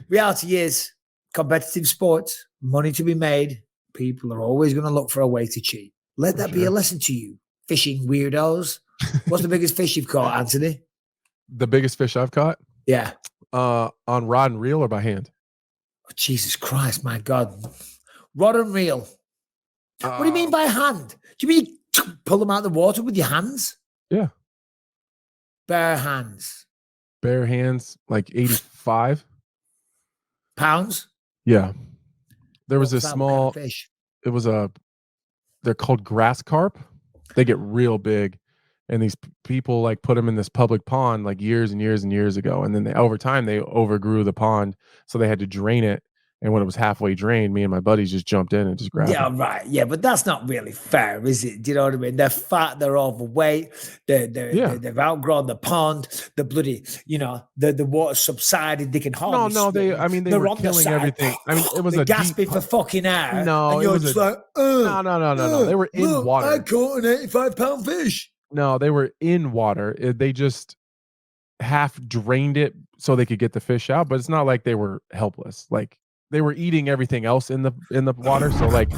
Speaker 6: Reality is competitive sports, money to be made. People are always going to look for a way to cheat. Let that be a lesson to you, fishing weirdos. What's the biggest fish you've caught, Anthony?
Speaker 7: The biggest fish I've caught?
Speaker 6: Yeah.
Speaker 7: On rod and reel or by hand?
Speaker 6: Oh, Jesus Christ, my God. Rod and reel. What do you mean by hand? Do you mean you pull them out of the water with your hands?
Speaker 7: Yeah.
Speaker 6: Bare hands.
Speaker 7: Bare hands, like 85
Speaker 6: pounds?
Speaker 7: Yeah. There was a small
Speaker 6: fish.
Speaker 7: It was they're called grass carp. They get real big, and these people like put them in this public pond like years and years and years ago, and then over time they overgrew the pond, so they had to drain it And when it was halfway drained, me and my buddies just jumped in and just grabbed
Speaker 6: Yeah,
Speaker 7: it.
Speaker 6: right. Yeah, but that's not really fair, is it? Do you know what I mean? They're fat, they're overweight, they've outgrown the pond, the bloody, the water subsided, they can hardly
Speaker 7: No, they
Speaker 6: swim.
Speaker 7: they
Speaker 6: They're
Speaker 7: were
Speaker 6: on the
Speaker 7: killing
Speaker 6: side.
Speaker 7: everything. I mean, it was
Speaker 6: They're
Speaker 7: a
Speaker 6: gasping
Speaker 7: deep
Speaker 6: for fucking air.
Speaker 7: No,
Speaker 6: and
Speaker 7: it
Speaker 6: you're
Speaker 7: was
Speaker 6: just
Speaker 7: a-
Speaker 6: like,
Speaker 7: No. They were in
Speaker 6: look,
Speaker 7: water.
Speaker 6: I caught an 85-pound fish.
Speaker 7: No, they were in water. They just half drained it so they could get the fish out, but it's not like they were helpless. Like they were eating everything else in the water. So like,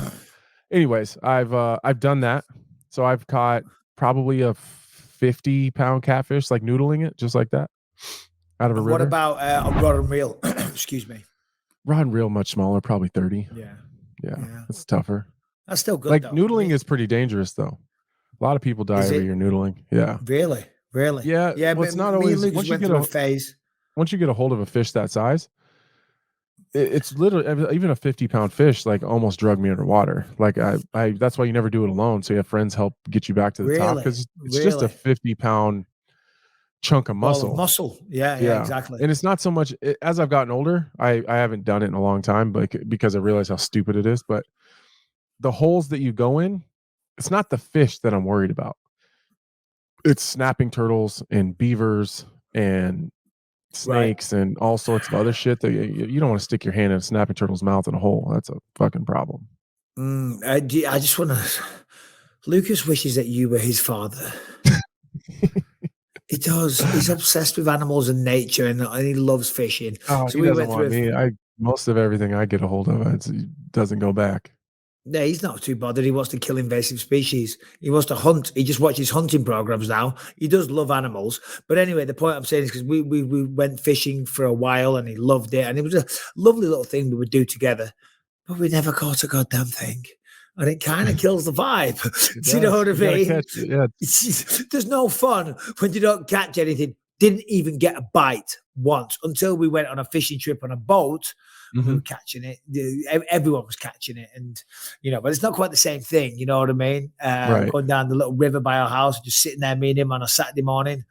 Speaker 7: anyways, I've done that. So I've caught probably a 50-pound catfish, like noodling it just like that out of a
Speaker 6: And
Speaker 7: river.
Speaker 6: what about a rod and reel? Excuse me.
Speaker 7: Rod and reel much smaller, probably 30.
Speaker 6: Yeah.
Speaker 7: Yeah, it's tougher.
Speaker 6: That's still good.
Speaker 7: Like
Speaker 6: though.
Speaker 7: noodling is pretty dangerous though. A lot of people die
Speaker 6: Is
Speaker 7: every
Speaker 6: it?
Speaker 7: year noodling. Yeah.
Speaker 6: Really?
Speaker 7: Yeah.
Speaker 6: Yeah,
Speaker 7: Well,
Speaker 6: but
Speaker 7: it's not
Speaker 6: me and
Speaker 7: always
Speaker 6: Lucas
Speaker 7: once you
Speaker 6: went
Speaker 7: get
Speaker 6: through
Speaker 7: a
Speaker 6: a phase.
Speaker 7: once you get a hold of a fish that size, it's literally even a 50-pound fish like almost drug me underwater. Like I that's why you never do it alone. So you have friends help get you back to the top
Speaker 6: Really?
Speaker 7: because it's just a 50-pound chunk of
Speaker 6: Ball
Speaker 7: muscle.
Speaker 6: of muscle. Yeah, exactly.
Speaker 7: And it's not so much as I've gotten older. I haven't done it in a long time, but because I realize how stupid it is. But the holes that you go in, it's not the fish that I'm worried about. It's snapping turtles and beavers and snakes and all sorts of other shit that you don't want to stick your hand in a snapping turtle's mouth in a hole. That's a fucking problem.
Speaker 6: I just want to. Lucas wishes that you were his father. He does. He's obsessed with animals and nature, and he loves fishing.
Speaker 7: Oh,
Speaker 6: So
Speaker 7: he
Speaker 6: we
Speaker 7: doesn't
Speaker 6: went through.
Speaker 7: want me. Most of everything I get a hold of, it doesn't go back.
Speaker 6: Yeah, he's not too bothered. He wants to kill invasive species. He wants to hunt. He just watches hunting programs now. He does love animals. But anyway, the point I'm saying is because we went fishing for a while and he loved it. And it was a lovely little thing we would do together. But we never caught a goddamn thing. And it kind of kills the vibe. Do you know what I mean?
Speaker 7: Yeah.
Speaker 6: There's no fun when you don't catch anything. Didn't even get a bite once until we went on a fishing trip on a boat. We were catching it. Everyone was catching it, and but it's not quite the same thing. You know what I mean?
Speaker 7: Right.
Speaker 6: Going down the little river by our house, just sitting there, me and him on a Saturday morning,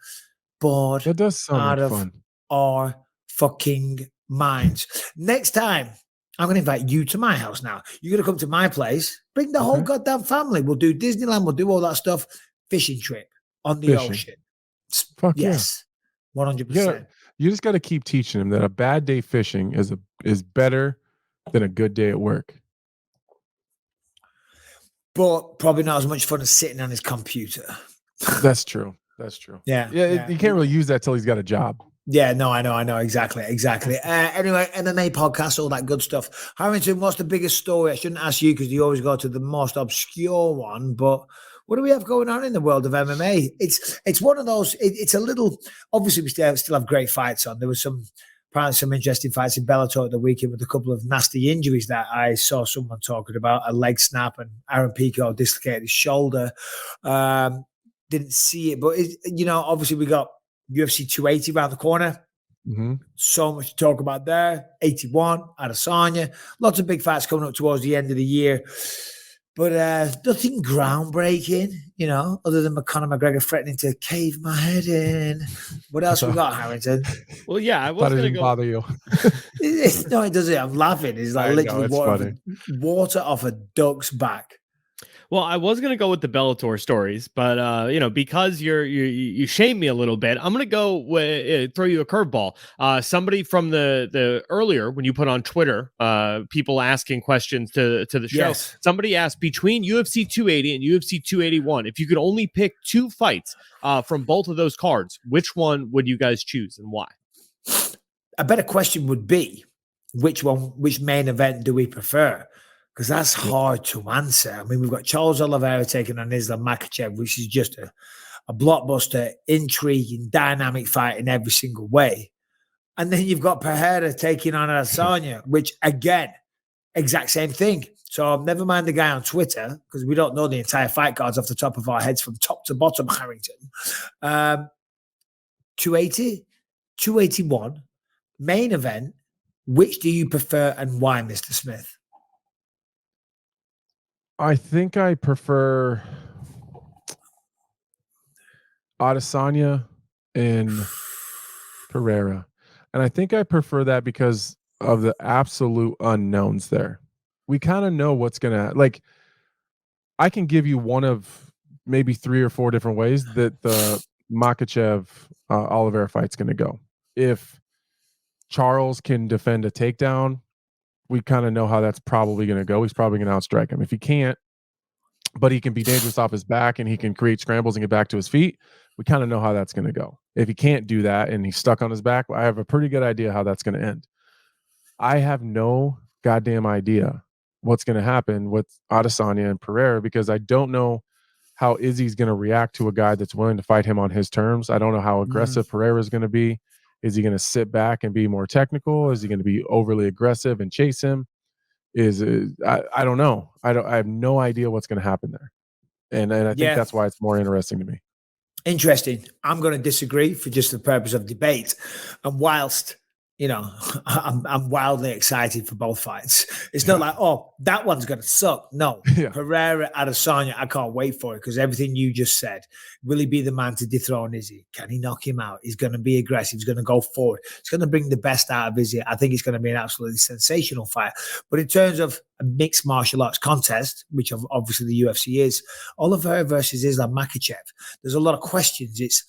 Speaker 6: bored
Speaker 7: That does sound
Speaker 6: out
Speaker 7: like
Speaker 6: of
Speaker 7: fun.
Speaker 6: our fucking minds. Next time, I'm going to invite you to my house. Now you're going to come to my place. Bring the whole goddamn family. We'll do Disneyland. We'll do all that stuff. Fishing trip on the ocean.
Speaker 7: Fuck
Speaker 6: yes, 100%.
Speaker 7: You just got to keep teaching him that a bad day fishing is better than a good day at work.
Speaker 6: But probably not as much fun as sitting on his computer.
Speaker 7: That's true.
Speaker 6: Yeah.
Speaker 7: You can't really use that till he's got a job.
Speaker 6: Yeah, no, I know. Exactly. Anyway, MMA podcast, all that good stuff. Harrington, what's the biggest story? I shouldn't ask you because you always go to the most obscure one, but what do we have going on in the world of MMA? It's one of those, it's a little, obviously we still have great fights on. There was apparently some interesting fights in Bellator at the weekend with a couple of nasty injuries that I saw someone talking about, a leg snap, and Aaron Pico dislocated his shoulder. Didn't see it, but obviously we got UFC 280 around the corner. So much to talk about there. 81, Adesanya. Lots of big fights coming up towards the end of the year. But nothing groundbreaking, other tthan Conor McGregor threatening to cave my head in. What else we got, Harrington?
Speaker 8: Well, yeah, I was going to go.
Speaker 7: Bother you.
Speaker 6: No, it doesn't. I'm laughing. It's like literally water off a duck's back.
Speaker 8: Well, I was going to go with the Bellator stories, but because you shamed me a little bit, I'm going to go throw you a curveball. Somebody from the earlier when you put on Twitter, people asking questions to the show.
Speaker 6: Yes.
Speaker 8: Somebody asked between UFC 280 and UFC 281, if you could only pick two fights from both of those cards, which one would you guys choose and why?
Speaker 6: A better question would be, which main event do we prefer? Because that's hard to answer. I mean, we've got Charles Oliveira taking on Islam Makhachev, which is just a blockbuster, intriguing, dynamic fight in every single way. And then you've got Pereira taking on Adesanya, which, again, exact same thing. So never mind the guy on Twitter, because we don't know the entire fight cards off the top of our heads from top to bottom, Harrington. 280, 281, main event. Which do you prefer and why, Mr. Smith?
Speaker 7: I think I prefer Adesanya and Pereira. And I think I prefer that because of the absolute unknowns there. We kind of know what's gonna like. I can give you one of maybe 3 or 4 different ways that the Makhachev Oliveira fight's gonna go. If Charles can defend a takedown, we kind of know how that's probably going to go. He's probably going to outstrike him. If he can't, but he can be dangerous off his back and he can create scrambles and get back to his feet, we kind of know how that's going to go. If he can't do that and he's stuck on his back, I have a pretty good idea how that's going to end. I have no goddamn idea what's going to happen with Adesanya and Pereira because I don't know how Izzy's going to react to a guy that's willing to fight him on his terms. I don't know how aggressive Pereira is going to be. Is he going to sit back and be more technical? Is he going to be overly aggressive and chase him? I don't know. I have no idea what's going to happen there. And I think that's why it's more interesting to me.
Speaker 6: Interesting. I'm going to disagree for just the purpose of debate. And whilst, you know, I'm wildly excited for both fights. It's not like, oh, that one's going to suck. No. Pereira, Adesanya, I can't wait for it because everything you just said. Will he be the man to dethrone Izzy? Can he knock him out? He's going to be aggressive. He's going to go forward. He's going to bring the best out of Izzy. I think it's going to be an absolutely sensational fight. But in terms of a mixed martial arts contest, which obviously the UFC is, Oliveira versus Islam Makhachev, there's a lot of questions. It's,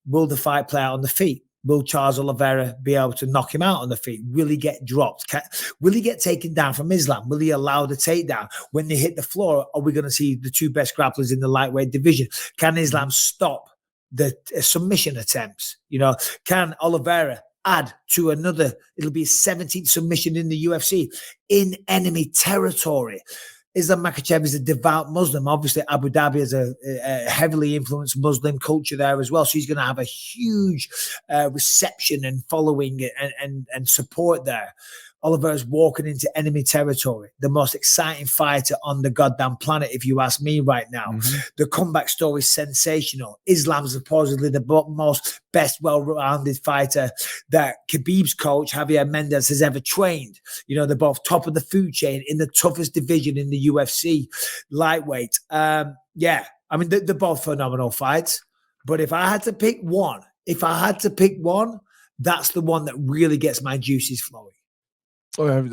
Speaker 6: will the fight play out on the feet? Will Charles Oliveira be able to knock him out on the feet? Will he get dropped? Will he get taken down from Islam? Will he allow the takedown? When they hit the floor, are we going to see the 2 best grapplers in the lightweight division? Can Islam stop the submission attempts? You know, can Oliveira add to another? It'll be 17th submission in the UFC in enemy territory. Islam Makhachev is a devout Muslim. Obviously, Abu Dhabi has a heavily influenced Muslim culture there as well. So he's going to have a huge reception and following and support there. Oliver's walking into enemy territory. The most exciting fighter on the goddamn planet, if you ask me right now. The comeback story is sensational. Islam's supposedly the most best well-rounded fighter that Khabib's coach, Javier Mendez, has ever trained. You know, they're both top of the food chain in the toughest division in the UFC, lightweight. I mean, they're both phenomenal fights. But if I had to pick one, that's the one that really gets my juices flowing.
Speaker 7: And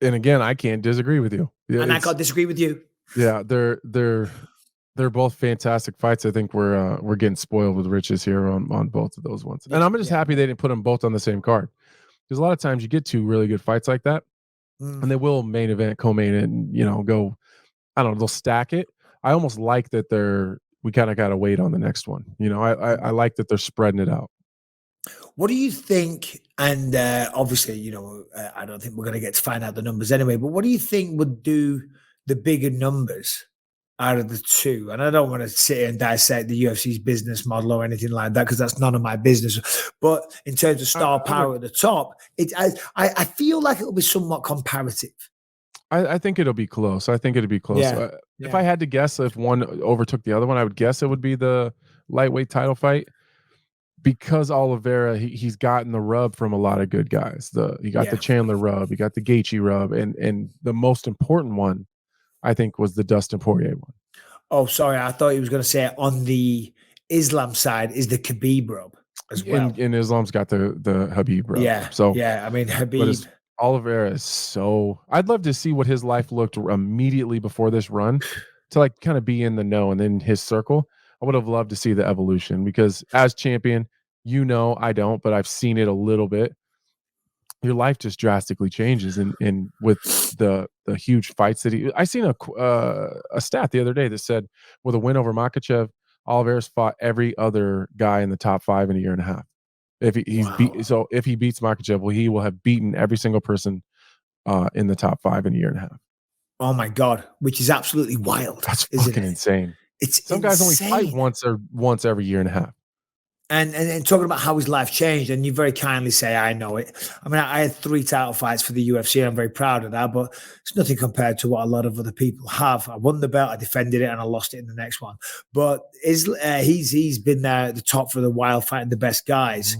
Speaker 7: again, I can't disagree with you. Yeah,
Speaker 6: and I can't disagree with you.
Speaker 7: Yeah, they're both fantastic fights. I think we're getting spoiled with riches here on both of those ones. And I'm just happy they didn't put them both on the same card. Because a lot of times you get 2 really good fights like that, and they will main event, co-main it, and go. I don't know. They'll stack it. I almost like that we kind of got to wait on the next one. I like that they're spreading it out.
Speaker 6: What do you think? And obviously, I don't think we're going to get to find out the numbers anyway, but what do you think would do the bigger numbers out of the 2? And I don't want to sit here and dissect the UFC's business model or anything like that, because that's none of my business. But in terms of star power at the top, I feel like it'll be somewhat comparative.
Speaker 7: I think it'll be close. Yeah. If I had to guess if one overtook the other one, I would guess it would be the lightweight title fight. Because Oliveira, he's gotten the rub from a lot of good guys. He got the Chandler rub, he got the Gaethje rub, and the most important one, I think, was the Dustin Poirier one.
Speaker 6: Oh, sorry, I thought he was going to say on the Islam side is the Khabib rub as well.
Speaker 7: And Islam's got the Khabib rub.
Speaker 6: Yeah.
Speaker 7: So
Speaker 6: I mean, Khabib.
Speaker 7: Oliveira is so. I'd love to see what his life looked immediately before this run, to kind of be in the know, and then his circle. I would have loved to see the evolution, because as champion, I don't, but I've seen it a little bit. Your life just drastically changes, and with the huge fights that I seen a stat the other day that said with a win over Makhachev, Oliveira's fought every other guy in the top 5 in a year and a half. If if he beats Makhachev, he will have beaten every single person in the top 5 in a year and a half.
Speaker 6: Oh my God, which is absolutely wild.
Speaker 7: That's fucking insane. Some guys only fight once every year and a half.
Speaker 6: And talking about how his life changed, and you very kindly say, I know it. I mean, I had 3 title fights for the UFC, and I'm very proud of that, but it's nothing compared to what a lot of other people have. I won the belt, I defended it, and I lost it in the next one. But he's been there at the top for the while, fighting the best guys.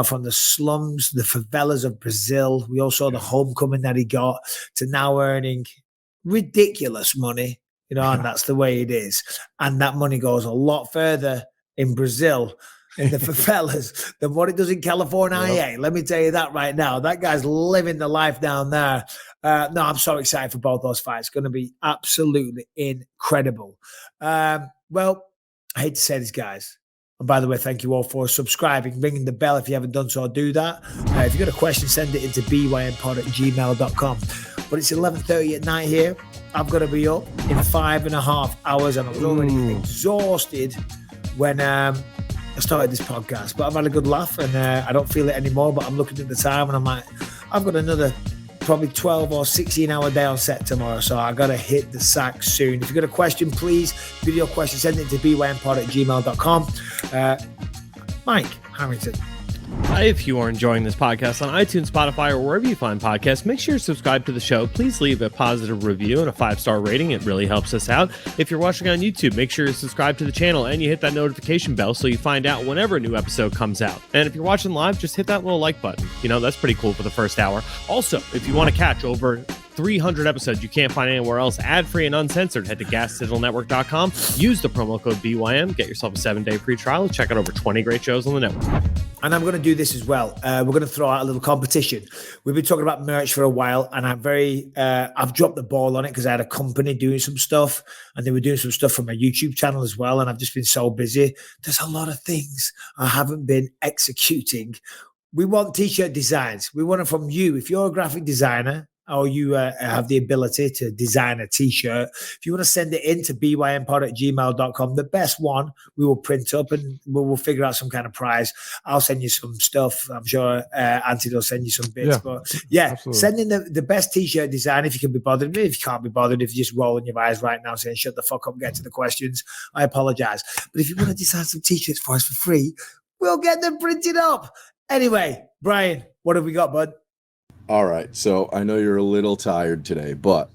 Speaker 6: From the slums, the favelas of Brazil. We all saw the homecoming that he got, to now earning ridiculous money. And that's the way it is. And that money goes a lot further in Brazil in the favelas than what it does in California.
Speaker 7: Yep.
Speaker 6: Let me tell you that right now. That guy's living the life down there. No, I'm so excited for both those fights. It's going to be absolutely incredible. Well, I hate to say this, guys. And by the way, thank you all for subscribing, ringing the bell. If you haven't done so, do that. If you've got a question, send it into bympod@gmail.com. But it's 11:30 at night here. I've got to be up in 5.5 hours, and I was already exhausted when I started this podcast. But I've had a good laugh, and I don't feel it anymore. But I'm looking at the time, and I'm like, I've got another probably 12 or 16-hour day on set tomorrow, so I got to hit the sack soon. If you've got a question, please, video question, send it to bympod@gmail.com. Mike Harrington.
Speaker 8: If you are enjoying this podcast on iTunes, Spotify, or wherever you find podcasts, make sure you subscribe to the show. Please leave a positive review and a 5-star rating. It really helps us out. If you're watching on YouTube, make sure you subscribe to the channel and you hit that notification bell so you find out whenever a new episode comes out. And if you're watching live, just hit that little like button. You know, that's pretty cool for the first hour. Also, if you want to catch over 300 episodes you can't find anywhere else, ad-free and uncensored, head to gasdigitalnetwork.com. Use the promo code BYM. Get yourself a 7-day free trial and check out over 20 great shows on the network.
Speaker 6: And I'm going to do this as well. We're going to throw out a little competition. We've been talking about merch for a while, and I've dropped the ball on it because I had a company doing some stuff, and they were doing some stuff from my YouTube channel as well. And I've just been so busy. There's a lot of things I haven't been executing. We want t-shirt designs. We want it from you. If you're a graphic designer, or you have the ability to design a t-shirt, if you want to send it in to bympod@gmail.com, the best one we will print up and we'll figure out some kind of prize. I'll send you some stuff. I'm sure Anthony will send you some bits. But send in the best t-shirt design if you can be bothered. If you can't be bothered, if you're just rolling your eyes right now saying, shut the fuck up, get to the questions, I apologize. But if you want to design some t-shirts for us for free, we'll get them printed up. Anyway, Brian, what have we got, bud?
Speaker 1: All right, so I know you're a little tired today, but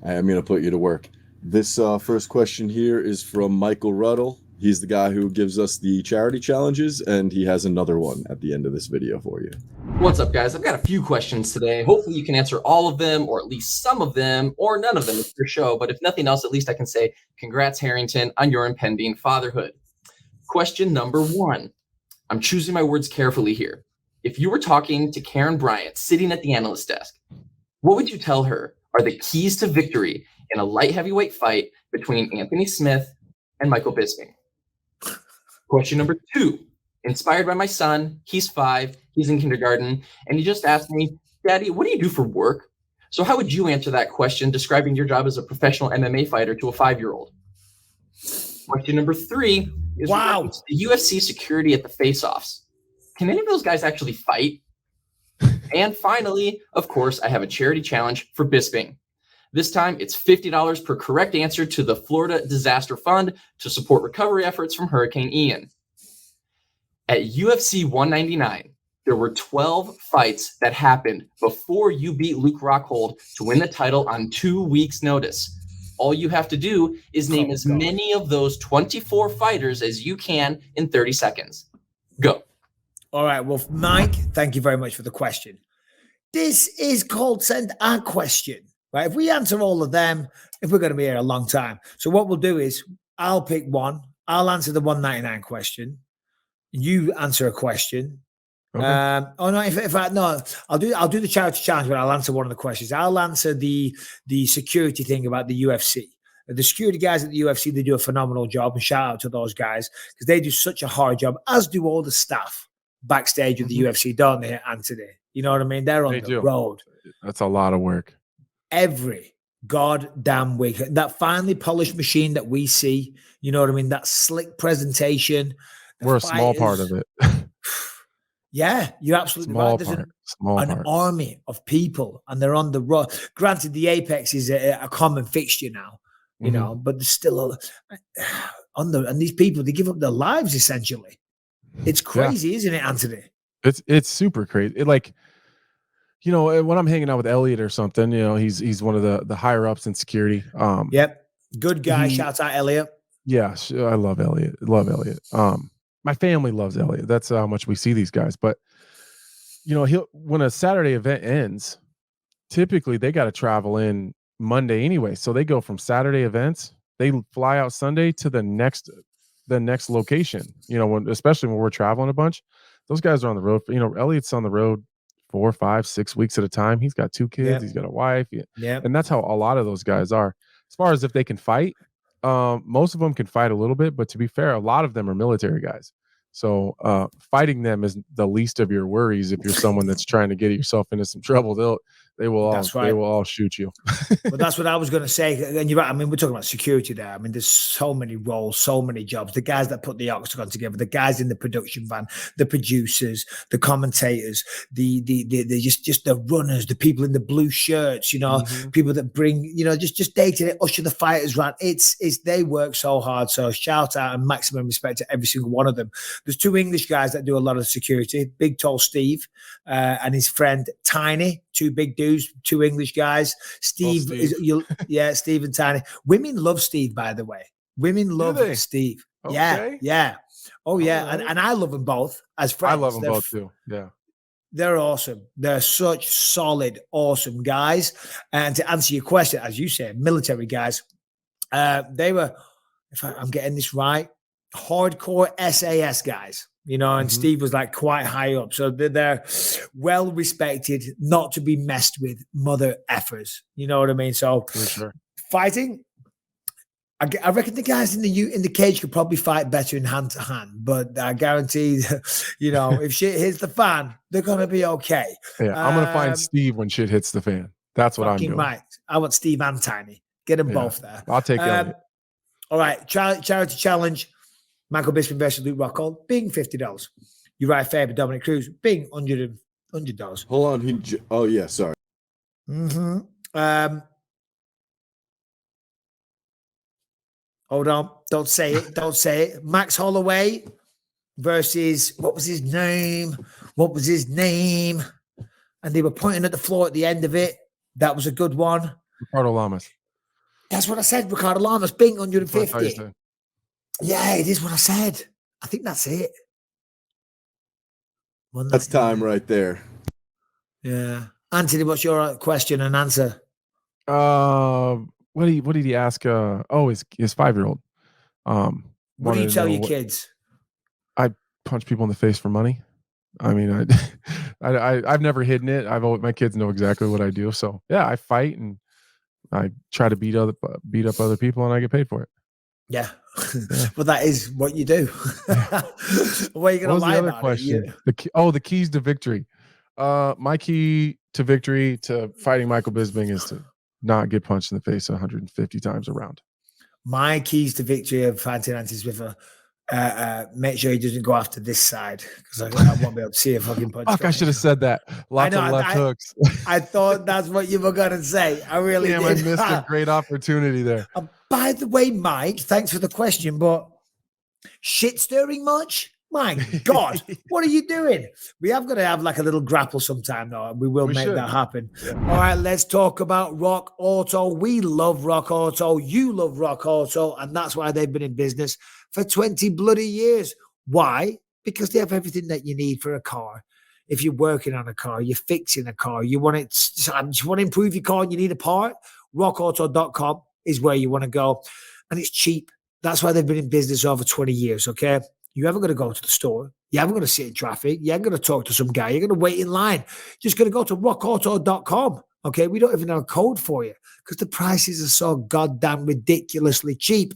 Speaker 1: I am going to put you to work. This first question here is from Michael Riddle. He's the guy who gives us the charity challenges, and he has another one at the end of this video for you.
Speaker 10: What's up, guys? I've got a few questions today. Hopefully you can answer all of them, or at least some of them, or none of them. It's your show, but if nothing else, at least I can say congrats, Harrington, on your impending fatherhood. Question number 1. I'm choosing my words carefully here. If you were talking to Karen Bryant sitting at the analyst desk, what would you tell her are the keys to victory in a light heavyweight fight between Anthony Smith and Michael Bisping? Question number 2, inspired by my son. He's 5, he's in kindergarten, and he just asked me, Daddy, what do you do for work? So how would you answer that question, describing your job as a professional MMA fighter to a 5-year-old? Question number 3 is regarding the UFC security at the face-offs. Can any of those guys actually fight? And finally, of course, I have a charity challenge for Bisping. This time, it's $50 per correct answer to the Florida Disaster Fund to support recovery efforts from Hurricane Ian. At UFC 199, there were 12 fights that happened before you beat Luke Rockhold to win the title on 2 weeks' notice. All you have to do is name as many of those 24 fighters as you can in 30 seconds. Go.
Speaker 6: All right. Well, Mike, thank you very much for the question. This is called Send a Question, right? If we answer all of them, if we're going to be here a long time. So what we'll do is I'll pick one. I'll answer the 199 question. You answer a question.
Speaker 7: Okay.
Speaker 6: I'll do the charity challenge, but I'll answer one of the questions. I'll answer the security thing about the UFC. The security guys at the UFC, they do a phenomenal job, and shout out to those guys because they do such a hard job, as do all the staff backstage of the UFC, don't they, Anthony? You know what I mean? They're on the road.
Speaker 7: That's a lot of work.
Speaker 6: Every goddamn week. That finely polished machine that we see, you know what I mean? That slick presentation.
Speaker 7: We're a small part of it.
Speaker 6: Yeah, you're absolutely right. There's an army of people, and they're on the road. Granted, the Apex is a common fixture now, you know, but there's still and these people, they give up their lives essentially. It's crazy, isn't it, Anthony?
Speaker 7: It's super crazy. When I'm hanging out with Elliot or something, he's one of the higher ups in security.
Speaker 6: Yep, good guy. Shouts out Elliot.
Speaker 7: Yeah, I love Elliot. My family loves Elliot. That's how much we see these guys. But when a Saturday event ends, typically they got to travel in Monday anyway. So they go from Saturday events, they fly out Sunday to the next the next location. Especially when we're traveling a bunch, those guys are on the road. Elliot's on the road 4, 5, 6 weeks at a time. He's got 2 kids.
Speaker 6: Yep.
Speaker 7: He's got a wife.
Speaker 6: Yeah.
Speaker 7: And that's how a lot of those guys are. As far as if they can fight, most of them can fight a little bit, but to be fair, a lot of them are military guys. So fighting them is the least of your worries. If you're someone that's trying to get yourself into some trouble, they will all shoot you.
Speaker 6: But that's what I was going to say. And you're right. I mean, we're talking about security there. I mean, there's so many roles, so many jobs. The guys that put the octagon together, the guys in the production van, the producers, the commentators, the just the runners, the people in the blue shirts, people that bring, just day to day usher the fighters around. It's they work so hard. So shout out and maximum respect to every single one of them. There's 2 English guys that do a lot of security. Big tall Steve and his friend Tiny. 2 big dudes, 2 English guys. Steve. Steve and Tiny. Women love Steve, by the way. Women love Steve.
Speaker 7: Okay.
Speaker 6: Yeah. Oh, yeah.
Speaker 7: Right.
Speaker 6: And I love them both as friends.
Speaker 7: I love them both too. Yeah.
Speaker 6: They're awesome. They're such solid, awesome guys. And to answer your question, as you said, military guys, they were, if I'm getting this right, hardcore SAS guys. And Steve was like quite high up. So they're well respected, not to be messed with mother effers. You know what I mean? So
Speaker 7: for sure.
Speaker 6: Fighting, I reckon the guys in the cage could probably fight better in hand to hand, but I guarantee, if shit hits the fan, they're going to be okay.
Speaker 7: Yeah. I'm going to find Steve when shit hits the fan. That's what I'm doing.
Speaker 6: Right. I want Steve and Tiny. Get them both there.
Speaker 7: I'll take Elliot.
Speaker 6: All right. Charity challenge. Michael Bisping versus Luke Rockhold, being $50. Uriah Faber, Dominic Cruz, being $100.
Speaker 1: Hold on. Oh, yeah. Sorry.
Speaker 6: Hold on. Don't say it. Don't say it. Max Holloway versus, what was his name? And they were pointing at the floor at the end of it. That was a good one.
Speaker 7: Ricardo Lamas.
Speaker 6: That's what I said. Ricardo Lamas, being 150. Yeah, it is what I said. I think that's it.
Speaker 1: That's time right there.
Speaker 6: Yeah. Anthony, what's your question and answer?
Speaker 7: What did he ask? His 5-year-old.
Speaker 6: What do you tell your kids?
Speaker 7: I punch people in the face for money. I mean, I've never hidden it. My kids know exactly what I do. So yeah, I fight and I try to beat up other people, and I get paid for it.
Speaker 6: Yeah. Well, that is what you do. What are you going to lie about?
Speaker 7: Question? The keys to victory. My key to victory to fighting Michael Bisping is to not get punched in the face 150 times around.
Speaker 6: My keys to victory of fighting Anthony Swiffer, make sure he doesn't go after this side, because I won't be able to see a fucking punch.
Speaker 7: Fuck, I should have said that. Lots of left hooks.
Speaker 6: I thought that's what you were going to say. I really did.
Speaker 7: I missed a great opportunity there.
Speaker 6: By the way, Mike, thanks for the question, but shit stirring much? My God, what are you doing? We have got to have like a little grapple sometime, though, and we will make that happen. Yeah. All right, let's talk about Rock Auto. We love Rock Auto. You love Rock Auto, and that's why they've been in business for 20 bloody years. Why? Because they have everything that you need for a car. If you're working on a car, you're fixing a car, you want to improve your car and you need a part, rockauto.com is where you want to go. And it's cheap. That's why they've been in business over 20 years, okay? You haven't got to go to the store. You haven't got to sit in traffic. You haven't got to talk to some guy. You're going to wait in line. Just going to go to rockauto.com, okay? We don't even have a code for you because the prices are so goddamn ridiculously cheap.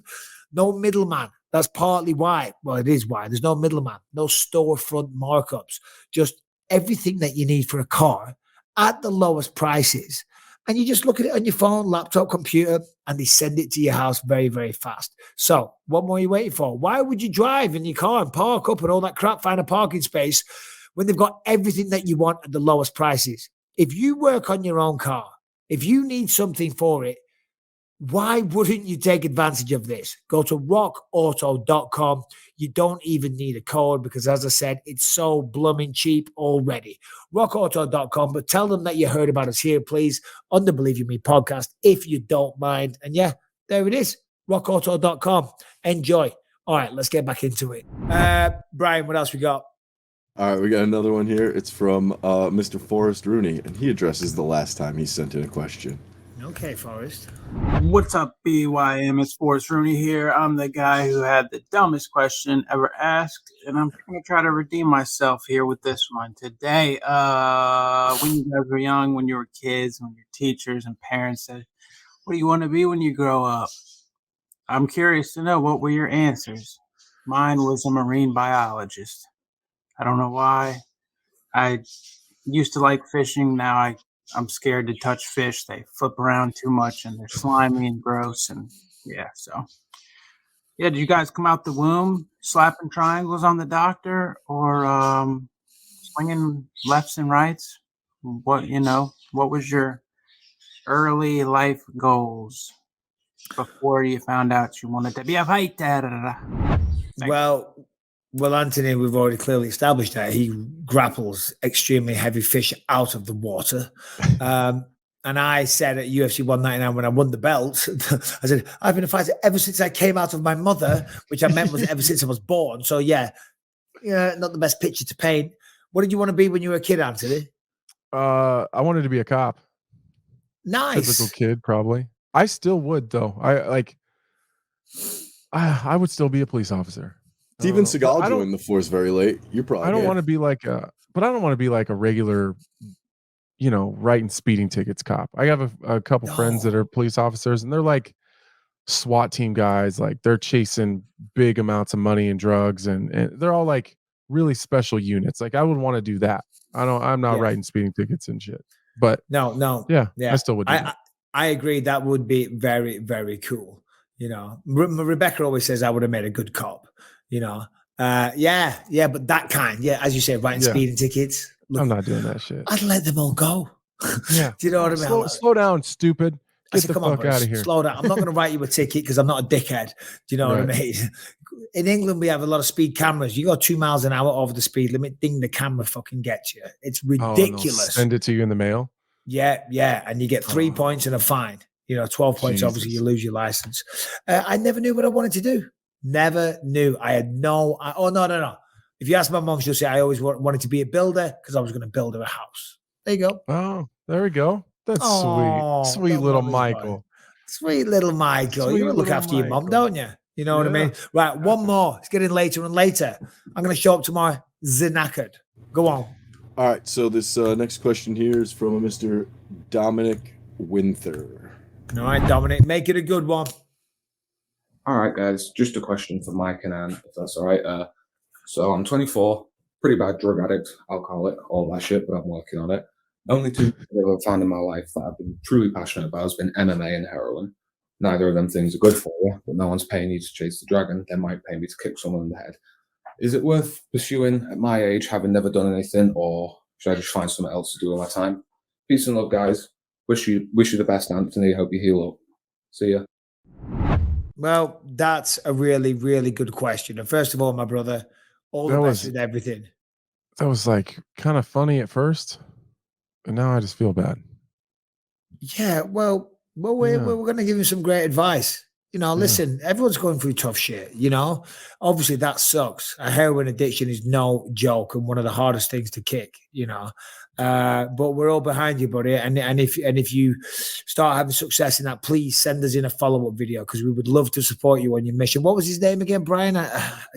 Speaker 6: No middleman. That's partly why. Well, it is why. There's no middleman. No storefront markups. Just everything that you need for a car at the lowest prices. And you just look at it on your phone, laptop, computer, and they send it to your house very, very fast. So what more are you waiting for? Why would you drive in your car and park up and all that crap, find a parking space when they've got everything that you want at the lowest prices? If you work on your own car, if you need something for it, why wouldn't you take advantage of this? Go to rockauto.com. You don't even need a code because, as I said, it's so blooming cheap already. rockauto.com, but tell them that you heard about us here, please, on the Believe You Me podcast, if you don't mind. And yeah, there it is, rockauto.com. Enjoy. All right, let's get back into it. Brian, what else we got?
Speaker 1: All right, we got another one here. It's from Mr. Forrest Rooney, and he addresses the last time he sent in a question.
Speaker 6: Okay, Forrest.
Speaker 11: What's up, BYM? It's Forrest Rooney here. I'm the guy who had the dumbest question ever asked, and I'm going to try to redeem myself here with this one today. When you guys were young, when you were kids, when your teachers and parents said, "What do you want to be when you grow up?" I'm curious to know, what were your answers? Mine was a marine biologist. I don't know why. I used to like fishing. Now I'm scared to touch fish. They flip around too much and they're slimy and gross. And yeah, so yeah, did you guys come out the womb slapping triangles on the doctor or swinging lefts and rights? What was your early life goals before you found out you wanted to be a fighter?
Speaker 6: Well, Anthony, we've already clearly established that he grapples extremely heavy fish out of the water. And I said at UFC 199 when I won the belt, I said, I've been a fighter ever since I came out of my mother, which I meant was ever since I was born. So yeah, not the best picture to paint. What did you want to be when you were a kid, Anthony?
Speaker 7: I wanted to be a cop.
Speaker 6: Nice.
Speaker 7: Typical kid, probably. I still would, though. I would still be a police officer.
Speaker 1: Steven Seagal joined the force very late. You're probably.
Speaker 7: I don't want to be like a regular, writing speeding tickets cop. I have a couple friends that are police officers, and they're like SWAT team guys. Like they're chasing big amounts of money and drugs, and they're all like really special units. Like I would want to do that. I'm not writing speeding tickets and shit. But
Speaker 6: no.
Speaker 7: Yeah. I still would do that.
Speaker 6: I agree. That would be very, very cool. Rebecca always says I would have made a good cop. But that kind, as you say, writing speeding tickets. Look,
Speaker 7: I'm not doing that shit.
Speaker 6: I'd let them all go.
Speaker 7: Yeah.
Speaker 6: Do you know what I mean?
Speaker 7: Slow down, stupid. Get the fuck out of here.
Speaker 6: Slow down. I'm not going to write you a ticket because I'm not a dickhead. Do you know what I mean? In England, we have a lot of speed cameras. You go 2 miles an hour over the speed limit, ding, the camera fucking gets you. It's ridiculous.
Speaker 7: Send it to you in the mail?
Speaker 6: Yeah. And you get 3 points and a fine. 12 points, obviously, you lose your license. I never knew what I wanted to do. Never knew. I had no. No. If you ask my mom, she'll say I always wanted to be a builder because I was going to build her a house. There you go.
Speaker 7: Oh, there we go. That's sweet little Michael.
Speaker 6: Sweet little Michael. You look after your mom, don't you? You know what I mean? Right. One more. It's getting later and later. I'm going to show up tomorrow. Knackered. Go on.
Speaker 1: All right. So this next question here is from a Mr. Dominic Winther.
Speaker 6: All right, Dominic, make it a good one.
Speaker 12: All right, guys. Just a question for Mike and Ann, if that's all right. So I'm 24, pretty bad drug addict, alcoholic, all that shit, but I'm working on it. Only two things I've found in my life that I've been truly passionate about has been MMA and heroin. Neither of them things are good for you, but no one's paying you to chase the dragon. They might pay me to kick someone in the head. Is it worth pursuing at my age, having never done anything, or should I just find something else to do with my time? Peace and love, guys. Wish you the best, Anthony. Hope you heal up. See ya.
Speaker 6: Well, that's a really, really good question. And first of all, my brother, all the best with everything.
Speaker 7: That was like kind of funny at first, and now I just feel bad.
Speaker 6: Yeah, well, we're going to give you some great advice. Listen, everyone's going through tough shit, Obviously, that sucks. A heroin addiction is no joke and one of the hardest things to kick, but we're all behind you, buddy. And if you start having success in that, please send us in a follow-up video because we would love to support you on your mission. What was his name again, Brian?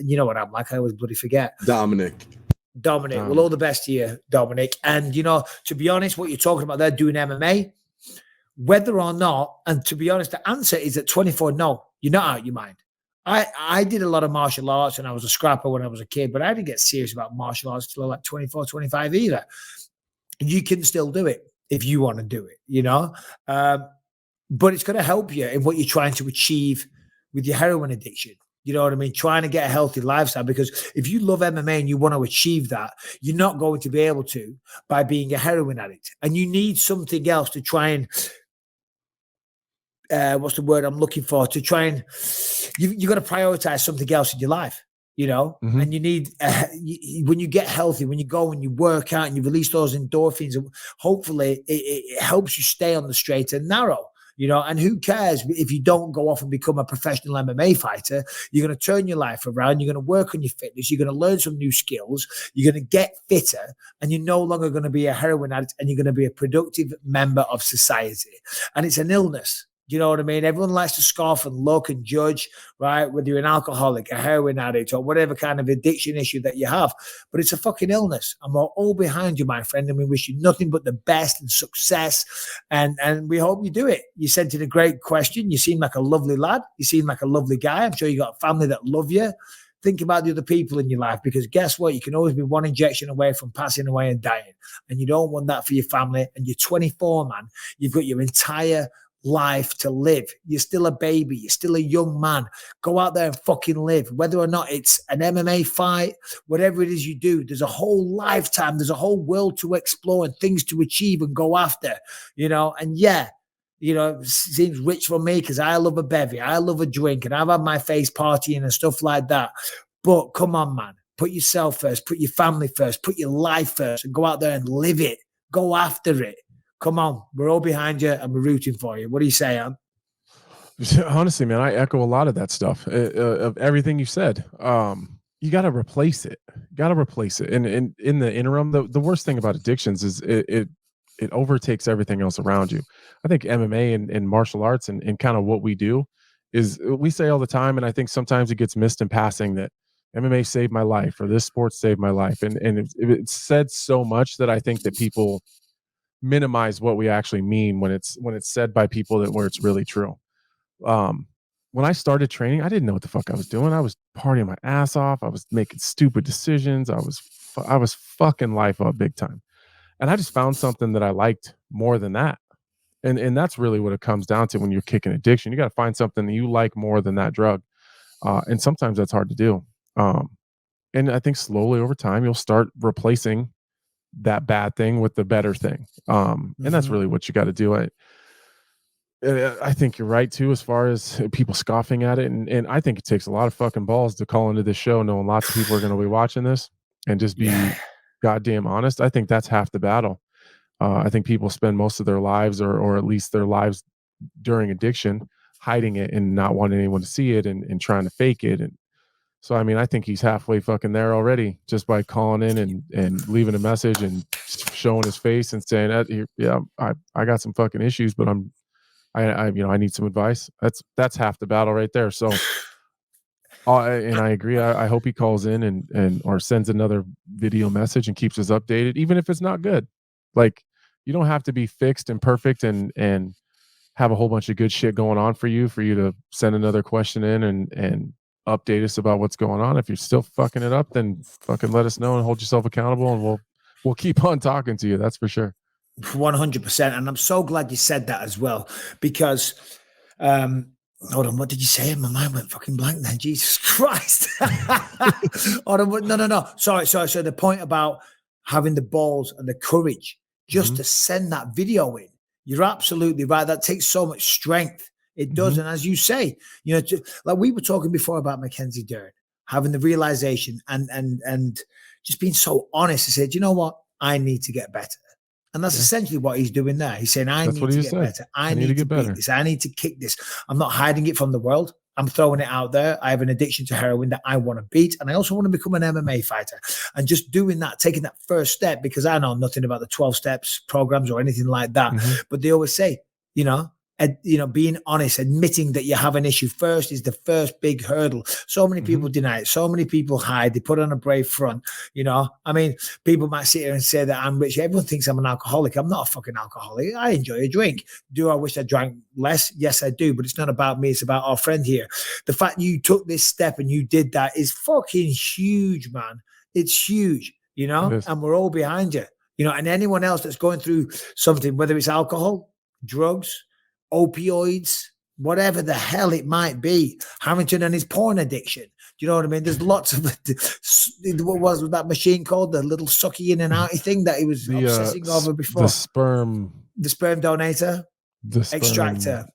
Speaker 6: You know what I'm like. I always bloody forget.
Speaker 1: Dominic.
Speaker 6: Well, all the best to you, Dominic. And, to be honest, what you're talking about there, doing MMA, whether or not, and to be honest, the answer is at 24, no, you're not out of your mind. I did a lot of martial arts and I was a scrapper when I was a kid, but I didn't get serious about martial arts till like 24, 25 either. You can still do it if you want to do it, but it's going to help you in what you're trying to achieve with your heroin addiction. You know what I mean? Trying to get a healthy lifestyle, because if you love MMA and you want to achieve that, you're not going to be able to by being a heroin addict. And you need something else to try and, what's the word I'm looking for? To try and, you got to prioritize something else in your life, and you need, when you get healthy, when you go and you work out and you release those endorphins, hopefully it helps you stay on the straight and narrow. and who cares if you don't go off and become a professional MMA fighter? You're going to turn your life around. You're going to work on your fitness. You're going to learn some new skills. You're going to get fitter, and you're no longer going to be a heroin addict, and you're going to be a productive member of society. And it's an illness. Do you know what I mean? Everyone likes to scoff and look and judge, right? Whether you're an alcoholic, a heroin addict, or whatever kind of addiction issue that you have. But it's a fucking illness. And we're all behind you, my friend. And we wish you nothing but the best and success. And we hope you do it. You sent in a great question. You seem like a lovely lad. You seem like a lovely guy. I'm sure you got a family that love you. Think about the other people in your life, because guess what? You can always be one injection away from passing away and dying. And you don't want that for your family. And you're 24, man. You've got your entire life to live. You're still a baby. You're still a young man. Go out there and fucking live. Whether or not it's an MMA fight, whatever it is you do, there's a whole lifetime. There's a whole world to explore and things to achieve and go after, and it seems rich for me because I love a bevy. I love a drink, and I've had my face partying and stuff like that. But come on, man. Put yourself first. Put your family first. Put your life first, and go out there and live it. Go after it. Come on, we're all behind you and we're rooting for you. What do you say, Ann?
Speaker 7: Honestly, man, I echo a lot of that stuff, of everything you said. You got to replace it. And in the interim, the worst thing about addictions is it overtakes everything else around you. I think MMA and martial arts and kind of what we do is, we say all the time, and I think sometimes it gets missed in passing, that MMA saved my life or this sport saved my life. And it's said so much that I think that people minimize what we actually mean when it's said by people where it's really true. When I started training, I didn't know what the fuck I was doing. I was partying my ass off. I was making stupid decisions. I was fucking life up big time. And I just found something that I liked more than that. And that's really what it comes down to when you're kicking addiction. You got to find something that you like more than that drug. And sometimes that's hard to do. And I think slowly over time, you'll start replacing that bad thing with the better thing. And that's really what you got to do. I think you're right too, as far as people scoffing at it. And I think it takes a lot of fucking balls to call into this show, knowing lots of people are going to be watching this, and just be goddamn honest. I think that's half the battle. I think people spend most of their lives, or at least their lives during addiction, hiding it and not wanting anyone to see it and trying to fake it. And so, I mean, I think he's halfway fucking there already, just by calling in and leaving a message and showing his face and saying, I got some fucking issues, but I need some advice. That's half the battle right there. So, and I agree. I hope he calls in or sends another video message and keeps us updated, even if it's not good. Like, you don't have to be fixed and perfect and have a whole bunch of good shit going on for you to send another question in and update us about what's going on. If you're still fucking it up, then fucking let us know and hold yourself accountable, and we'll keep on talking to you. That's for sure.
Speaker 6: 100%. And I'm so glad you said that as well, because hold on, what did you say? My mind went fucking blank then. Jesus Christ. Hold on, no. Sorry. So the point about having the balls and the courage just to send that video in, you're absolutely right. That takes so much strength. It does. And as you say, like we were talking before about Mackenzie Dern, having the realization and just being so honest to say, do you know what? I need to get better. And that's essentially what he's doing there. He's saying, I need to get better. I need to get better. This. I need to kick this. I'm not hiding it from the world. I'm throwing it out there. I have an addiction to heroin that I want to beat. And I also want to become an MMA fighter. And just doing that, taking that first step, because I know nothing about the 12 steps programs or anything like that. But they always say, being honest, admitting that you have an issue first is the first big hurdle. So many people deny it. So many people hide. They put on a brave front. I mean, people might sit here and say that I'm rich. Everyone thinks I'm an alcoholic. I'm not a fucking alcoholic. I enjoy a drink. Do I wish I drank less? Yes, I do. But it's not about me. It's about our friend here. The fact you took this step and you did that is fucking huge, man. It's huge, and we're all behind you, and anyone else that's going through something, whether it's alcohol, drugs, opioids, whatever the hell it might be. Harrington and his porn addiction. Do you know what I mean? There's lots of what was that machine called? The little sucky in and outy thing that he was obsessing over before.
Speaker 7: The sperm donator. Extractor.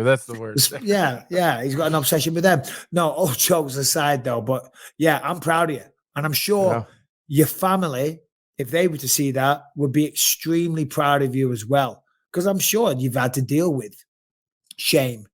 Speaker 7: That's the word.
Speaker 6: Yeah. He's got an obsession with them. No, all jokes aside though, but yeah, I'm proud of you. And I'm sure your family, if they were to see that, would be extremely proud of you as well. Because I'm sure you've had to deal with shame,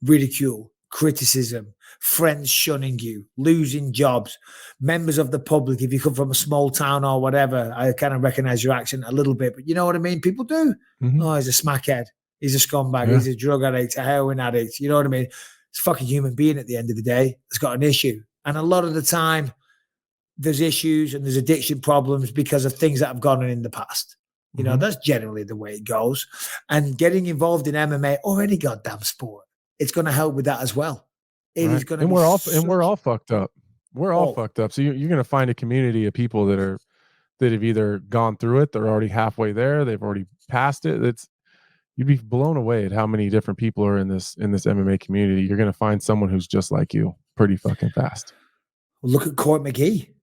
Speaker 6: ridicule, criticism, friends shunning you, losing jobs, members of the public. If you come from a small town or whatever, I kind of recognize your accent a little bit, but you know what I mean? People do. Oh, he's a smackhead. He's a scumbag. He's a drug addict, a heroin addict. You know what I mean? It's a fucking human being at the end of the day. It's got an issue. And a lot of the time, there's issues and there's addiction problems because of things that have gone on in the past. You know, that's generally the way it goes. And getting involved in MMA or any goddamn sport, it's going to help with that as well. It is going to.
Speaker 7: And we're all fucked up. We're all fucked up. So you're going to find a community of people that have either gone through it, they're already halfway there, they've already passed it. You'd be blown away at how many different people are in this MMA community. You're going to find someone who's just like you pretty fucking fast.
Speaker 6: Look at Court McGee.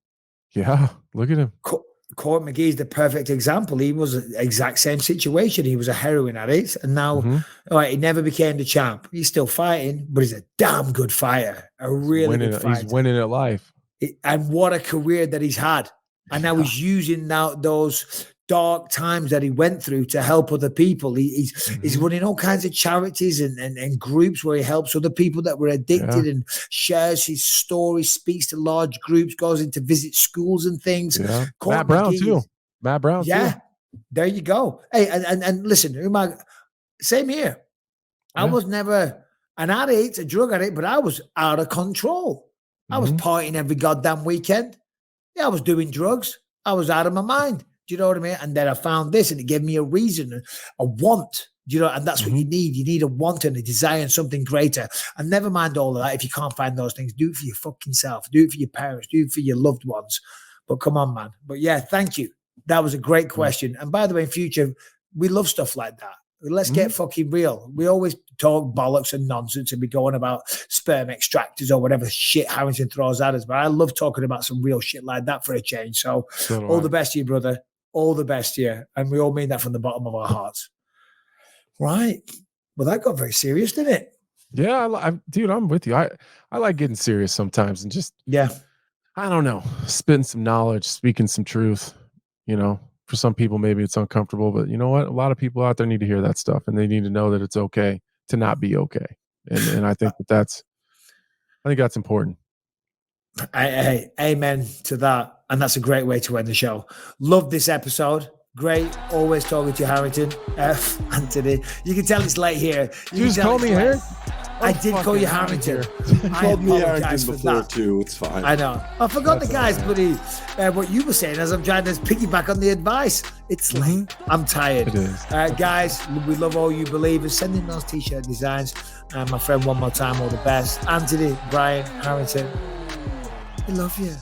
Speaker 7: Yeah, look at him.
Speaker 6: Court McGee is the perfect example. He was the exact same situation. He was a heroin addict, and now, all right, he never became the champ. He's still fighting, but he's a damn good fighter. A really good fighter.
Speaker 7: He's winning at life.
Speaker 6: And what a career that he's had. And now he's using those dark times that he went through to help other people. He's running all kinds of charities and groups where he helps other people that were addicted and shares his story, speaks to large groups, goes in to visit schools and things.
Speaker 7: Yeah. Matt Brown too.
Speaker 6: Yeah, there you go. Hey, and listen, same here. I was never an addict, a drug addict, but I was out of control. I was partying every goddamn weekend. Yeah, I was doing drugs. I was out of my mind. Do you know what I mean? And then I found this and it gave me a reason, a want, you know, and that's what you need. You need a want and a desire and something greater. And never mind all of that. If you can't find those things, do it for your fucking self. Do it for your parents. Do it for your loved ones. But come on, man. But yeah, thank you. That was a great question. And by the way, in future, we love stuff like that. Let's get fucking real. We always talk bollocks and nonsense and we go on about sperm extractors or whatever shit Harrington throws at us. But I love talking about some real shit like that for a change. So all the best to you, brother. All the best to you. And we all mean that from the bottom of our hearts. Right. Well, that got very serious, didn't it?
Speaker 7: Yeah, dude, I'm with you. I like getting serious sometimes and just, I don't know, spitting some knowledge, speaking some truth, you know. For some people, maybe it's uncomfortable, but you know what? A lot of people out there need to hear that stuff, and they need to know that it's okay to not be okay. And I think that's important.
Speaker 6: Amen to that. And that's a great way to end the show. Love this episode. Great. Always talking to you, Harrington. Anthony. You can tell it's late here.
Speaker 7: You just called me here?
Speaker 6: I did call you Harrington.
Speaker 1: You called me Harrington before too. It's fine.
Speaker 6: I know. I forgot the guy's bloody what you were saying as I'm trying to piggyback on the advice. It's late. I'm tired.
Speaker 7: It is.
Speaker 6: Guys, we love all you believers. Send in those t-shirt designs. And my friend, one more time, all the best. Anthony, Brian, Harrington. We love you.